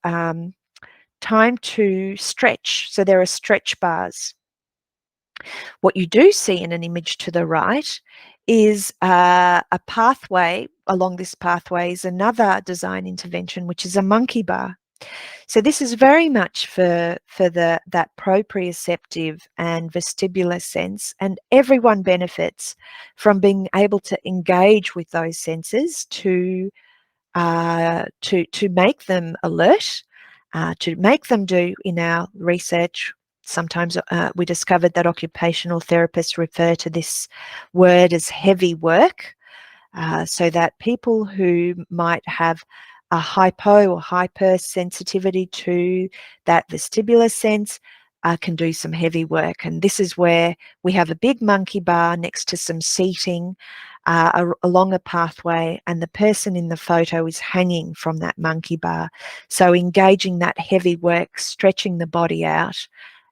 time to stretch. So there are stretch bars. What you do see in an image to the right is a pathway. Along this pathway is another design intervention, which is a monkey bar. So this is very much for that proprioceptive and vestibular sense, and everyone benefits from being able to engage with those senses to make them alert, to make them do. In our research, sometimes we discovered that occupational therapists refer to this word as heavy work. so that people who might have a hypo or hypersensitivity to that vestibular sense can do some heavy work. And this is where we have a big monkey bar next to some seating along a pathway, and the person in the photo is hanging from that monkey bar. So engaging that heavy work, stretching the body out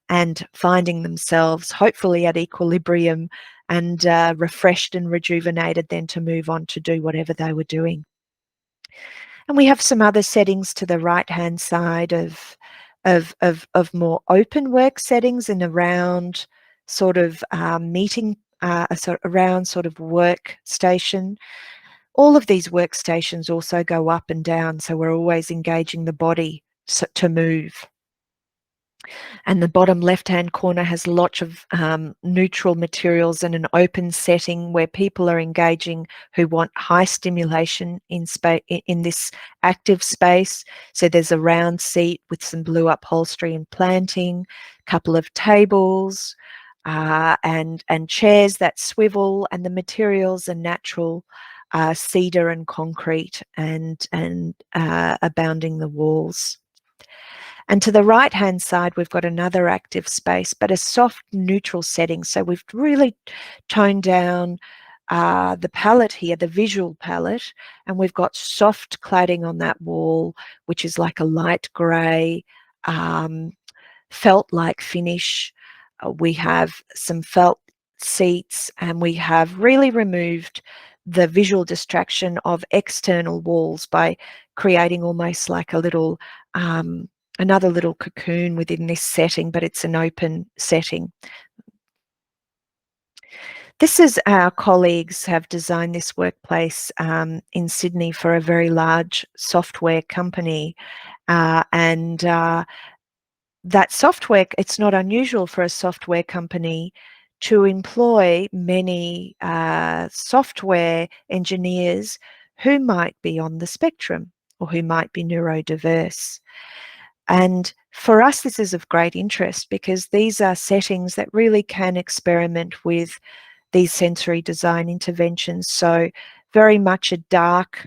and finding themselves hopefully at equilibrium and refreshed and rejuvenated then to move on to do whatever they were doing. And we have some other settings to the right-hand side of more open work settings and around sort of meeting, around sort of workstation. All of these workstations also go up and down, so we're always engaging the body to move. And the bottom left-hand corner has lots of neutral materials and an open setting where people are engaging who want high stimulation in this active space. So there's a round seat with some blue upholstery and planting, a couple of tables and chairs that swivel, and the materials are natural cedar and concrete and abounding the walls. And to the right-hand side, we've got another active space, but a soft neutral setting. So we've really toned down the palette here, the visual palette, and we've got soft cladding on that wall, which is like a light grey, felt-like finish. We have some felt seats, and we have really removed the visual distraction of external walls by creating almost like a little another little cocoon within this setting, but it's an open setting. This is our colleagues have designed this workplace in Sydney for a very large software company. That software, it's not unusual for a software company to employ many software engineers who might be on the spectrum or who might be neurodiverse. And for us, this is of great interest because these are settings that really can experiment with these sensory design interventions. So very much a dark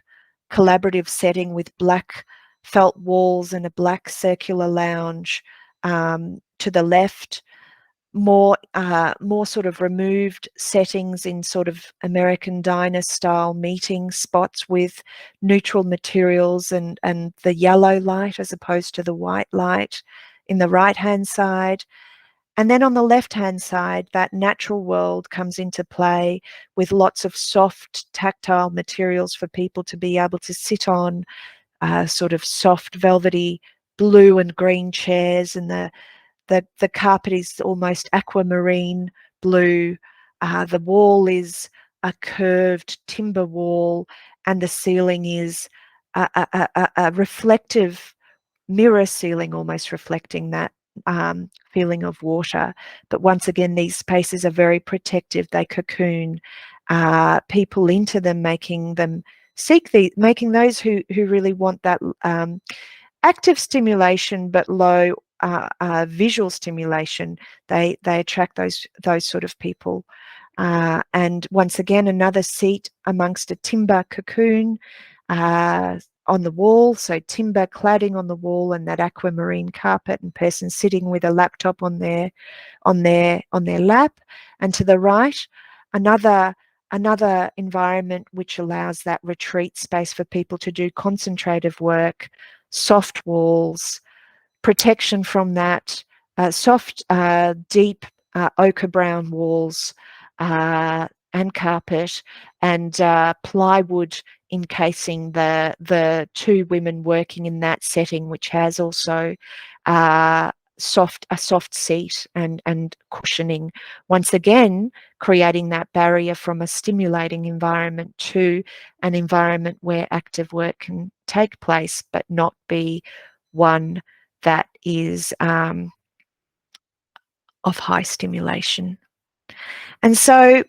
collaborative setting with black felt walls and a black circular lounge to the left, more sort of removed settings in sort of American diner style meeting spots with neutral materials and the yellow light as opposed to the white light in the right hand side. And then on the left hand side, that natural world comes into play with lots of soft tactile materials for people to be able to sit on, sort of soft velvety blue and green chairs, and the carpet is almost aquamarine blue. The wall is a curved timber wall, and the ceiling is a reflective mirror ceiling, almost reflecting that feeling of water. But once again, these spaces are very protective. They cocoon people into them, making them making those who really want that active stimulation but low visual stimulation, they attract those sort of people. And once again, another seat amongst a timber cocoon on the wall, so timber cladding on the wall and that aquamarine carpet, and person sitting with a laptop on their lap. And to the right, another environment which allows that retreat space for people to do concentrative work, soft walls, protection from that, soft, deep ochre brown walls and carpet, and plywood encasing the two women working in that setting, which has also a soft seat and cushioning. Once again, creating that barrier from a stimulating environment to an environment where active work can take place, but not be one that is of high stimulation. And so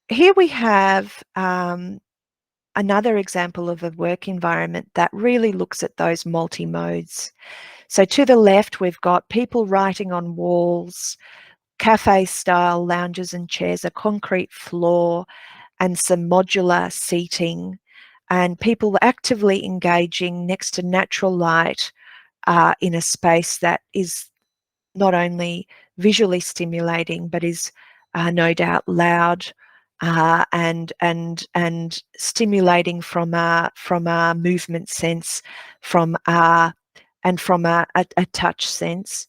here we have another example of a work environment that really looks at those multi-modes. So to the left, we've got people writing on walls, cafe-style lounges and chairs, a concrete floor, and some modular seating, and people actively engaging next to natural light in a space that is not only visually stimulating, but is no doubt loud and stimulating from a movement sense, from a touch sense.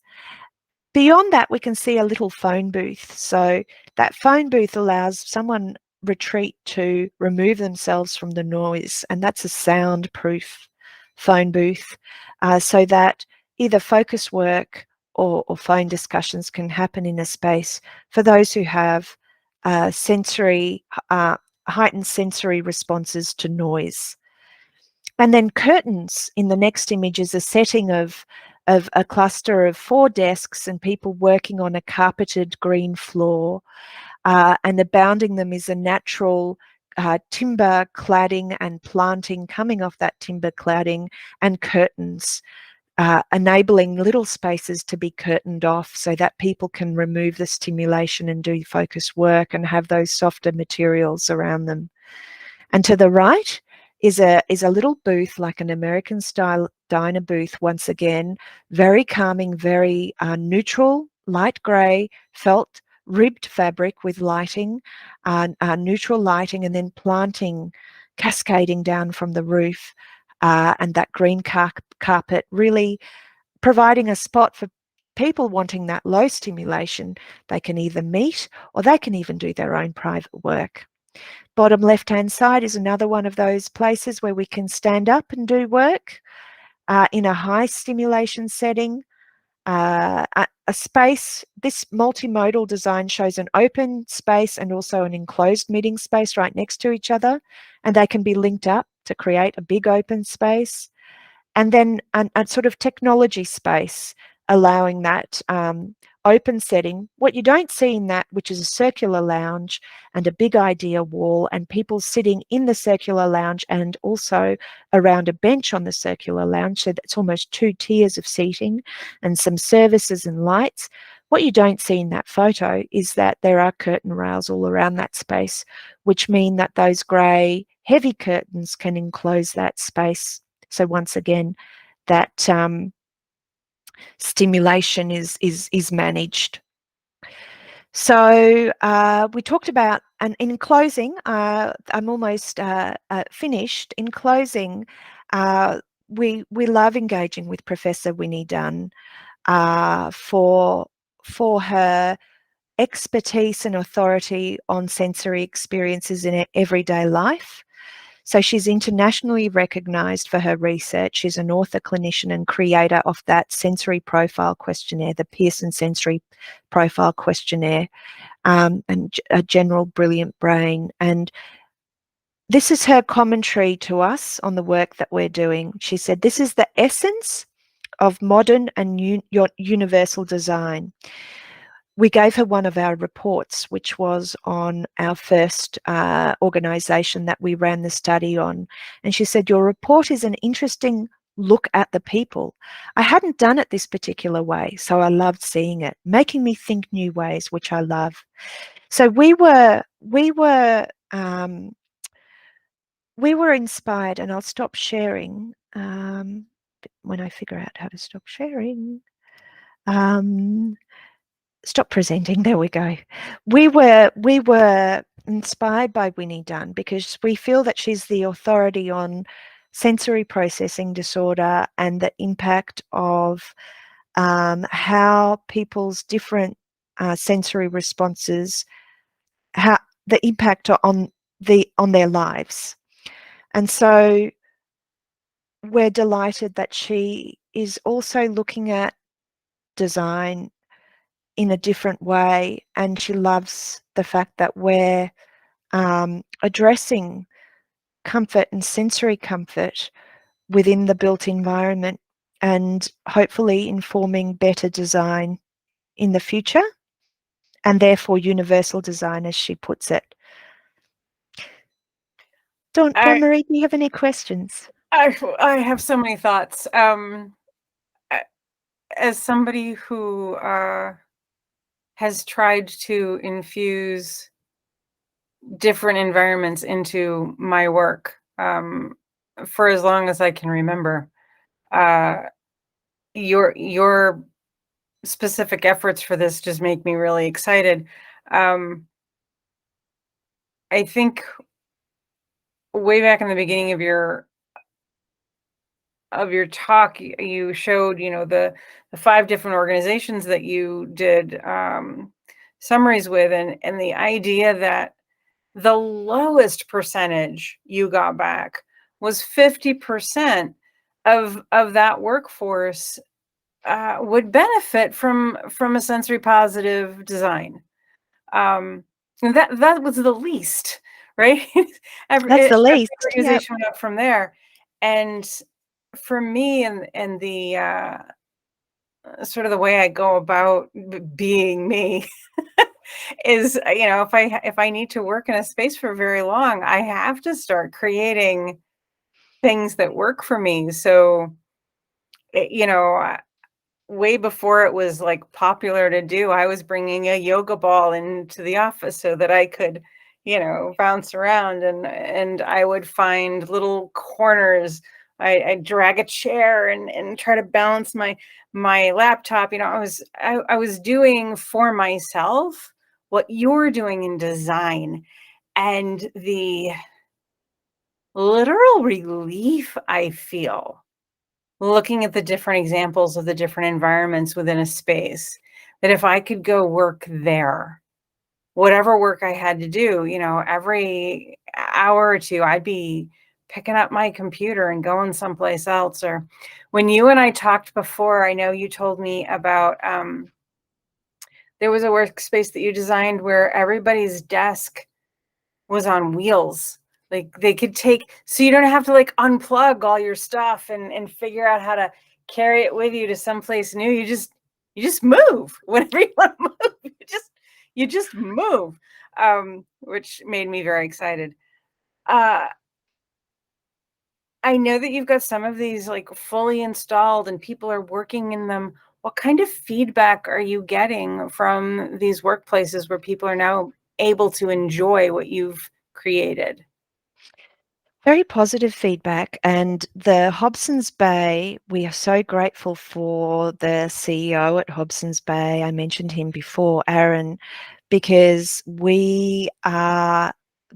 Beyond that, we can see a little phone booth. So that phone booth allows someone retreat to remove themselves from the noise, and that's a soundproof phone booth, so that either focus work or phone discussions can happen in a space for those who have sensory heightened sensory responses to noise. And then curtains in the next image is a setting of a cluster of 4 desks and people working on a carpeted green floor, and abounding them is a natural timber cladding and planting coming off that timber cladding, and curtains, enabling little spaces to be curtained off so that people can remove the stimulation and do focus work and have those softer materials around them. And to the right is a little booth, like an American style diner booth, once again, very calming, very neutral, light grey, felt ribbed fabric with lighting, neutral lighting, and then planting cascading down from the roof, and that green carpet really providing a spot for people wanting that low stimulation. They can either meet or they can even do their own private work. Bottom left-hand side is another one of those places where we can stand up and do work in a high stimulation setting. A space, this multimodal design shows an open space and also an enclosed meeting space right next to each other, and they can be linked up to create a big open space. And then a sort of technology space, allowing that open setting. What you don't see in that, which is a circular lounge and a big idea wall and people sitting in the circular lounge and also around a bench on the circular lounge, so that's almost 2 tiers of seating and some services and lights. What you don't see in that photo is that there are curtain rails all around that space, which mean that those grey heavy curtains can enclose that space. So once again, that stimulation is managed. So we talked about, and in closing, I'm almost finished. In closing, we love engaging with Professor Winnie Dunn for her expertise and authority on sensory experiences in everyday life. So she's internationally recognised for her research. She's an author, clinician, and creator of that sensory profile questionnaire, the Pearson Sensory Profile Questionnaire, and a general brilliant brain. And this is her commentary to us on the work that we're doing. She said, "This is the essence of modern and universal design." We gave her one of our reports, which was on our first organisation that we ran the study on. And she said, "Your report is an interesting look at the people. I hadn't done it this particular way, so I loved seeing it, making me think new ways, which I love." So we were inspired, and I'll stop sharing when I figure out how to stop sharing. Stop presenting. There we go. We were inspired by Winnie Dunn because we feel that she's the authority on sensory processing disorder and the impact of how people's different sensory responses, how the impact on their lives. And so we're delighted that she is also looking at design in a different way, and she loves the fact that we're addressing comfort and sensory comfort within the built environment and hopefully informing better design in the future, and therefore universal design, as she puts it. Dawn Marie, do you have any questions? I have so many thoughts. As somebody who has tried to infuse different environments into my work for as long as I can remember. Your specific efforts for this just make me really excited. I think way back in the beginning of your talk, you showed, the 5 different organizations that you did summaries with, and the idea that the lowest percentage you got back was 50% of that workforce would benefit from a sensory positive design. And that was the least, right? That's the Every least. Yep. organization went up from there, and for me, and the sort of the way I go about being me is, if I need to work in a space for very long, I have to start creating things that work for me. So, way before it was like popular to do, I was bringing a yoga ball into the office so that I could, bounce around, and I would find little corners. I'd drag a chair and try to balance my laptop. I was doing for myself what you're doing in design, and the literal relief I feel looking at the different examples of the different environments within a space, that if I could go work there, whatever work I had to do, every hour or two, I'd be picking up my computer and going someplace else. Or when you and I talked before, I know you told me about there was a workspace that you designed where everybody's desk was on wheels. Like they could so you don't have to like unplug all your stuff and figure out how to carry it with you to someplace new. You just move whenever you want to move. You just move, which made me very excited. I know that you've got some of these like fully installed and people are working in them. What kind of feedback are you getting from these workplaces where people are now able to enjoy what you've created? Very positive feedback. And the Hobson's Bay, we are so grateful for the CEO at Hobson's Bay. I mentioned him before, Aaron, because we are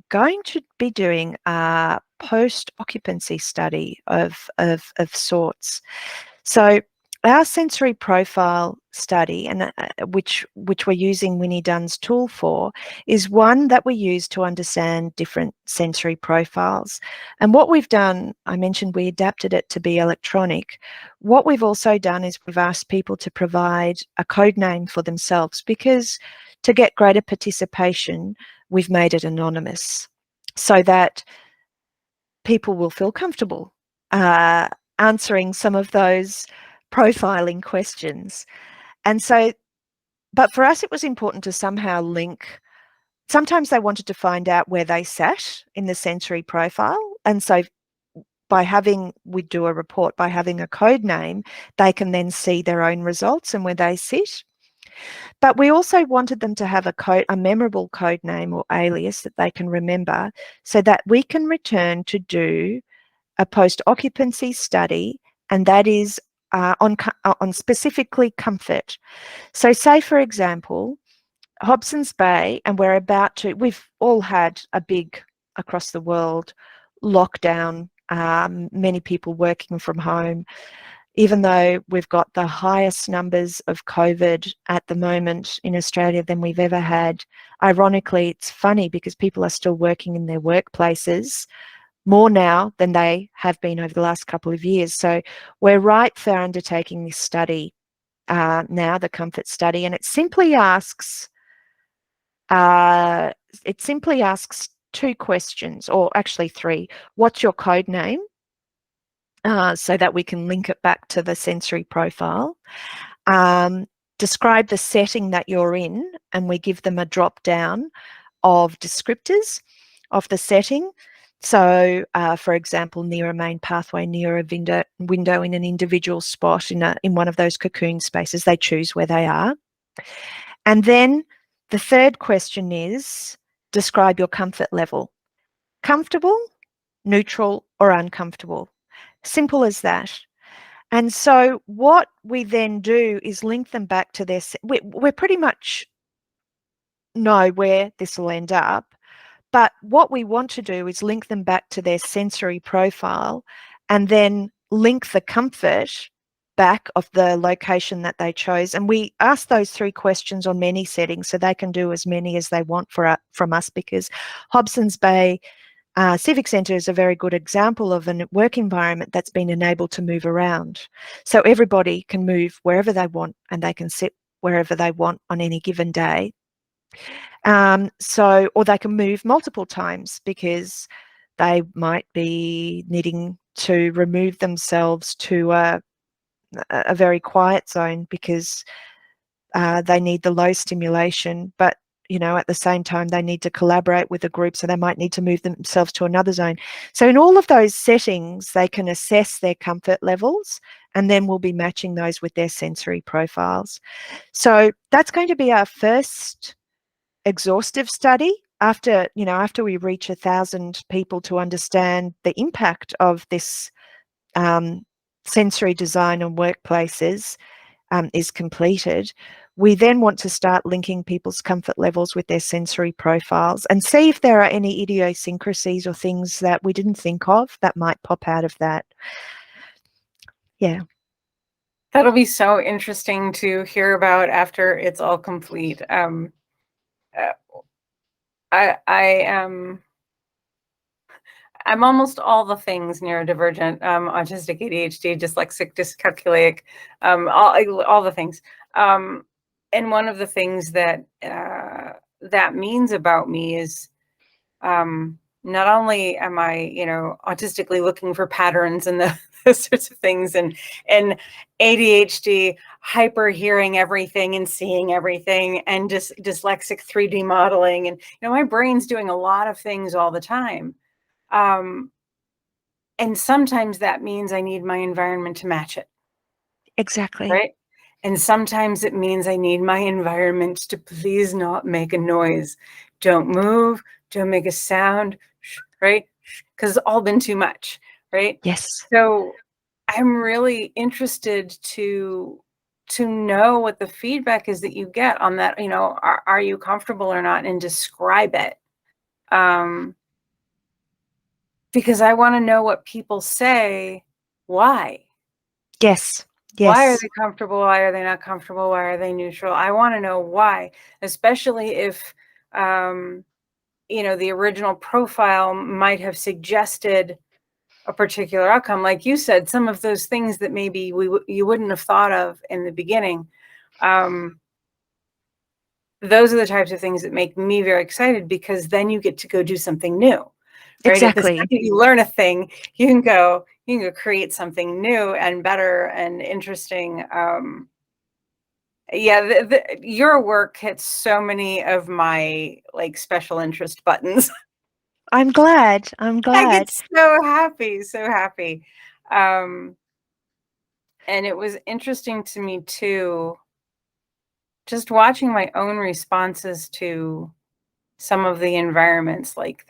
going to be doing a post-occupancy study of sorts. So our sensory profile study, and which we're using Winnie Dunn's tool for, is one that we use to understand different sensory profiles. And what we've done, I mentioned we adapted it to be electronic. What we've also done is we've asked people to provide a code name for themselves, because to get greater participation, we've made it anonymous so that people will feel comfortable answering some of those profiling questions. And so, but for us, it was important to somehow link. Sometimes they wanted to find out where they sat in the sensory profile. And so we do a report by having a code name, they can then see their own results and where they sit. But we also wanted them to have a memorable code name or alias that they can remember, so that we can return to do a post-occupancy study, and that is on specifically comfort. So say, for example, Hobson's Bay, and we've all had a big, across the world, lockdown, many people working from home. Even though we've got the highest numbers of COVID at the moment in Australia than we've ever had, ironically, it's funny because people are still working in their workplaces more now than they have been over the last couple of years. So we're right for undertaking this study now, the comfort study, and it simply asks 2 questions, or actually 3. What's your code name? So that we can link it back to the sensory profile. Describe the setting that you're in, and we give them a drop down of descriptors of the setting. So, for example, near a main pathway, near a window in an individual spot in one of those cocoon spaces, they choose where they are. And then the third question is, describe your comfort level. Comfortable, neutral, or uncomfortable. Simple as that. And so what we then do is link them back to their, we're pretty much know where this will end up. But what we want to do is link them back to their sensory profile and then link the comfort back of the location that they chose. And we ask those 3 questions on many settings, so they can do as many as they want from us, because Hobson's Bay Civic Centre is a very good example of a work environment that's been enabled to move around. So everybody can move wherever they want and they can sit wherever they want on any given day. Or they can move multiple times because they might be needing to remove themselves to a very quiet zone because they need the low stimulation, but at the same time they need to collaborate with a group, so they might need to move themselves to another zone. So in all of those settings, they can assess their comfort levels, and then we'll be matching those with their sensory profiles. So that's going to be our first exhaustive study after we reach 1,000 people to understand the impact of this sensory design on workplaces is completed. We then want to start linking people's comfort levels with their sensory profiles and see if there are any idiosyncrasies or things that we didn't think of that might pop out of that. Yeah. That'll be so interesting to hear about after it's all complete. I'm almost all the things neurodivergent, autistic, ADHD, dyslexic, dyscalculic, all the things. And one of the things that that means about me is not only am I, autistically looking for patterns and those sorts of things, and ADHD hyper hearing everything and seeing everything, and just dyslexic 3D modeling, and my brain's doing a lot of things all the time. And sometimes that means I need my environment to match it. Exactly. Right. And sometimes it means I need my environment to please not make a noise. Don't move, don't make a sound, right? Because it's all been too much, right? Yes. So I'm really interested to know what the feedback is that you get on that. Are you comfortable or not, and describe it. Because I want to know what people say. Why? Yes. Why are Yes. they comfortable? Why are they not comfortable? Why are they neutral? I want to know why, especially if, the original profile might have suggested a particular outcome. Like you said, some of those things that maybe you wouldn't have thought of in the beginning. Those are the types of things that make me very excited, because then you get to go do something new, right? At the Exactly. second you learn a thing, you can go create something new and better and interesting. Yeah, your work hits so many of my special interest buttons. I'm glad. I get so happy, so happy. And it was interesting to me too, just watching my own responses to some of the environments, like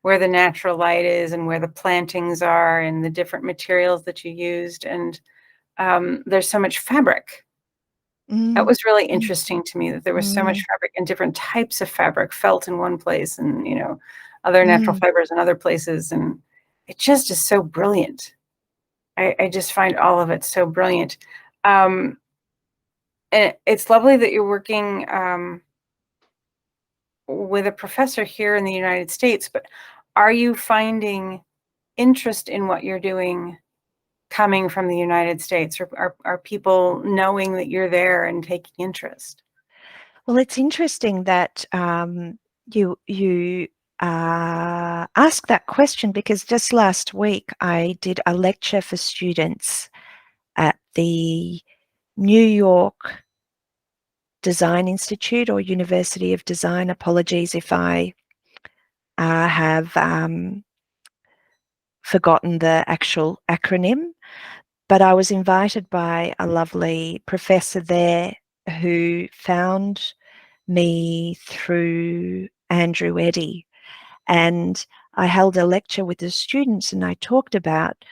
where the natural light is and where the plantings are and the different materials that you used. And there's so much fabric. That was really interesting to me, that there was so much fabric and different types of fabric, felt in one place and, other natural fibers in other places. And it just is so brilliant. I just find all of it so brilliant. And it's lovely that you're working with a professor here in the United States, but are you finding interest in what you're doing coming from the United States, or are people knowing that you're there and taking interest? Well, it's interesting that you ask that question, because just last week I did a lecture for students at the New York Design Institute, or University of Design. Apologies if I have forgotten the actual acronym, but I was invited by a lovely professor there who found me through Andrew Eddy. And I held a lecture with the students and I talked about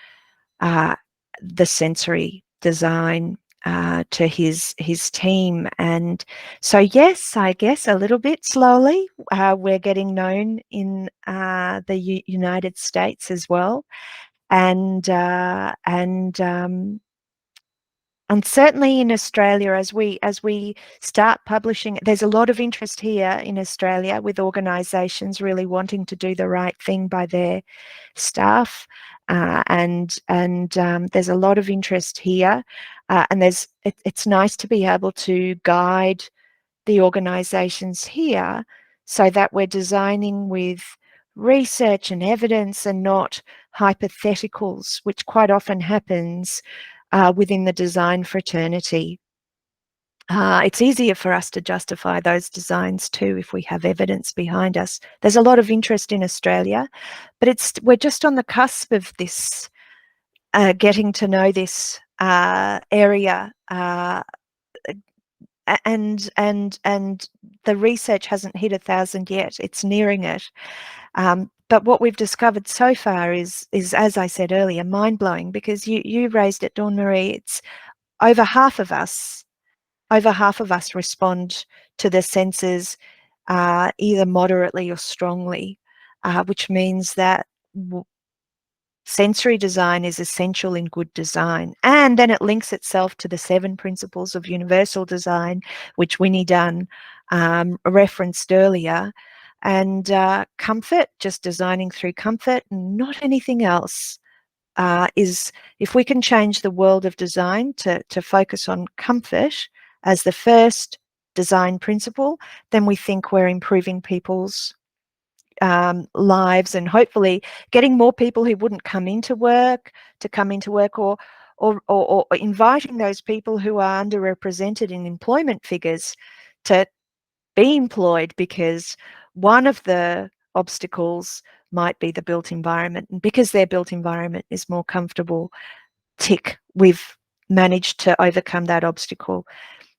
the sensory design to his team. And so, yes, I guess a little bit slowly, we're getting known in the United States as well. And certainly in Australia, as we start publishing, there's a lot of interest here in Australia with organisations really wanting to do the right thing by their staff, and there's a lot of interest here, and it's nice to be able to guide the organisations here so that we're designing with research and evidence and not hypotheticals, which quite often happens within the design fraternity. It's easier for us to justify those designs too if we have evidence behind us. There's a lot of interest in Australia, but we're just on the cusp of this, getting to know this area, and the research hasn't hit 1,000 yet. It's nearing it. But what we've discovered so far is, as I said earlier, mind-blowing, because you raised it, Dawn Marie. It's over half of us respond to the senses either moderately or strongly, which means that sensory design is essential in good design. And then it links itself to the 7 principles of universal design, which Winnie Dunn referenced earlier. And comfort, just designing through comfort and not anything else, is, if we can change the world of design to focus on comfort as the first design principle, then we think we're improving people's lives, and hopefully getting more people who wouldn't come into work to come into work, or inviting those people who are underrepresented in employment figures to be employed, because one of the obstacles might be the built environment, and because their built environment is more comfortable, tick, we've managed to overcome that obstacle.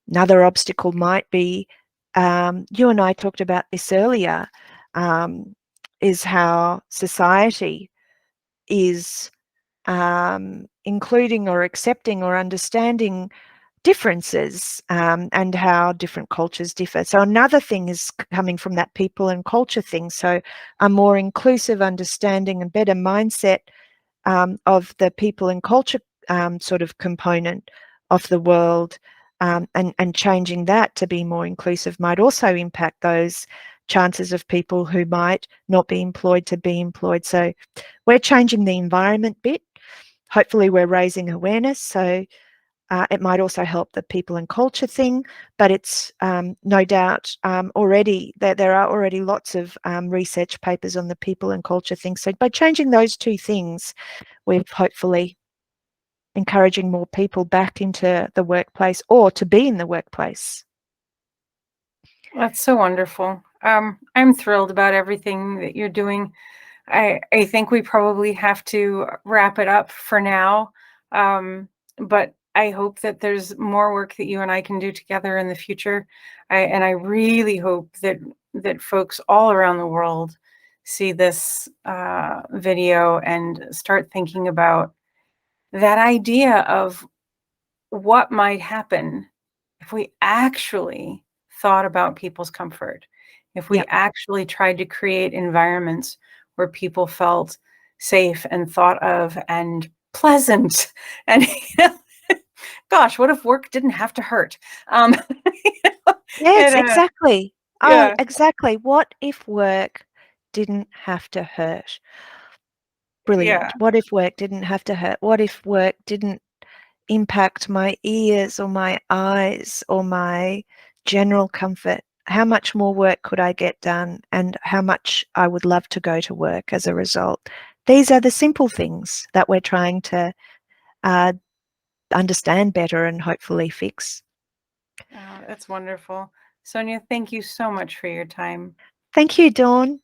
Another obstacle might be, you and I talked about this earlier, is how society is including or accepting or understanding differences, and how different cultures differ. So another thing is coming from that people and culture thing. So a more inclusive understanding and better mindset of the people and culture sort of component of the world, and changing that to be more inclusive might also impact those chances of people who might not be employed to be employed. So we're changing the environment bit. Hopefully we're raising awareness. So it might also help the people and culture thing, but it's no doubt already there are already lots of research papers on the people and culture thing. So by changing those two things, we're hopefully encouraging more people back into the workplace or to be in the workplace. That's so wonderful. I'm thrilled about everything that you're doing. I think we probably have to wrap it up for now. But I hope that there's more work that you and I can do together in the future. And I really hope that folks all around the world see this video and start thinking about that idea of what might happen if we actually thought about people's comfort, if we Yep. actually tried to create environments where people felt safe and thought of and pleasant. And gosh, what if work didn't have to hurt? Yes, And, exactly. Oh, yeah, exactly. What if work didn't have to hurt? yeah. Brilliant. What if work didn't have to hurt? What if work didn't impact my ears or my eyes or my general comfort? How much more work could I get done, and how much I would love to go to work as a result? These are the simple things that we're trying to understand better and hopefully fix. That's wonderful. Sonja, thank you so much for your time. Thank you, Dawn.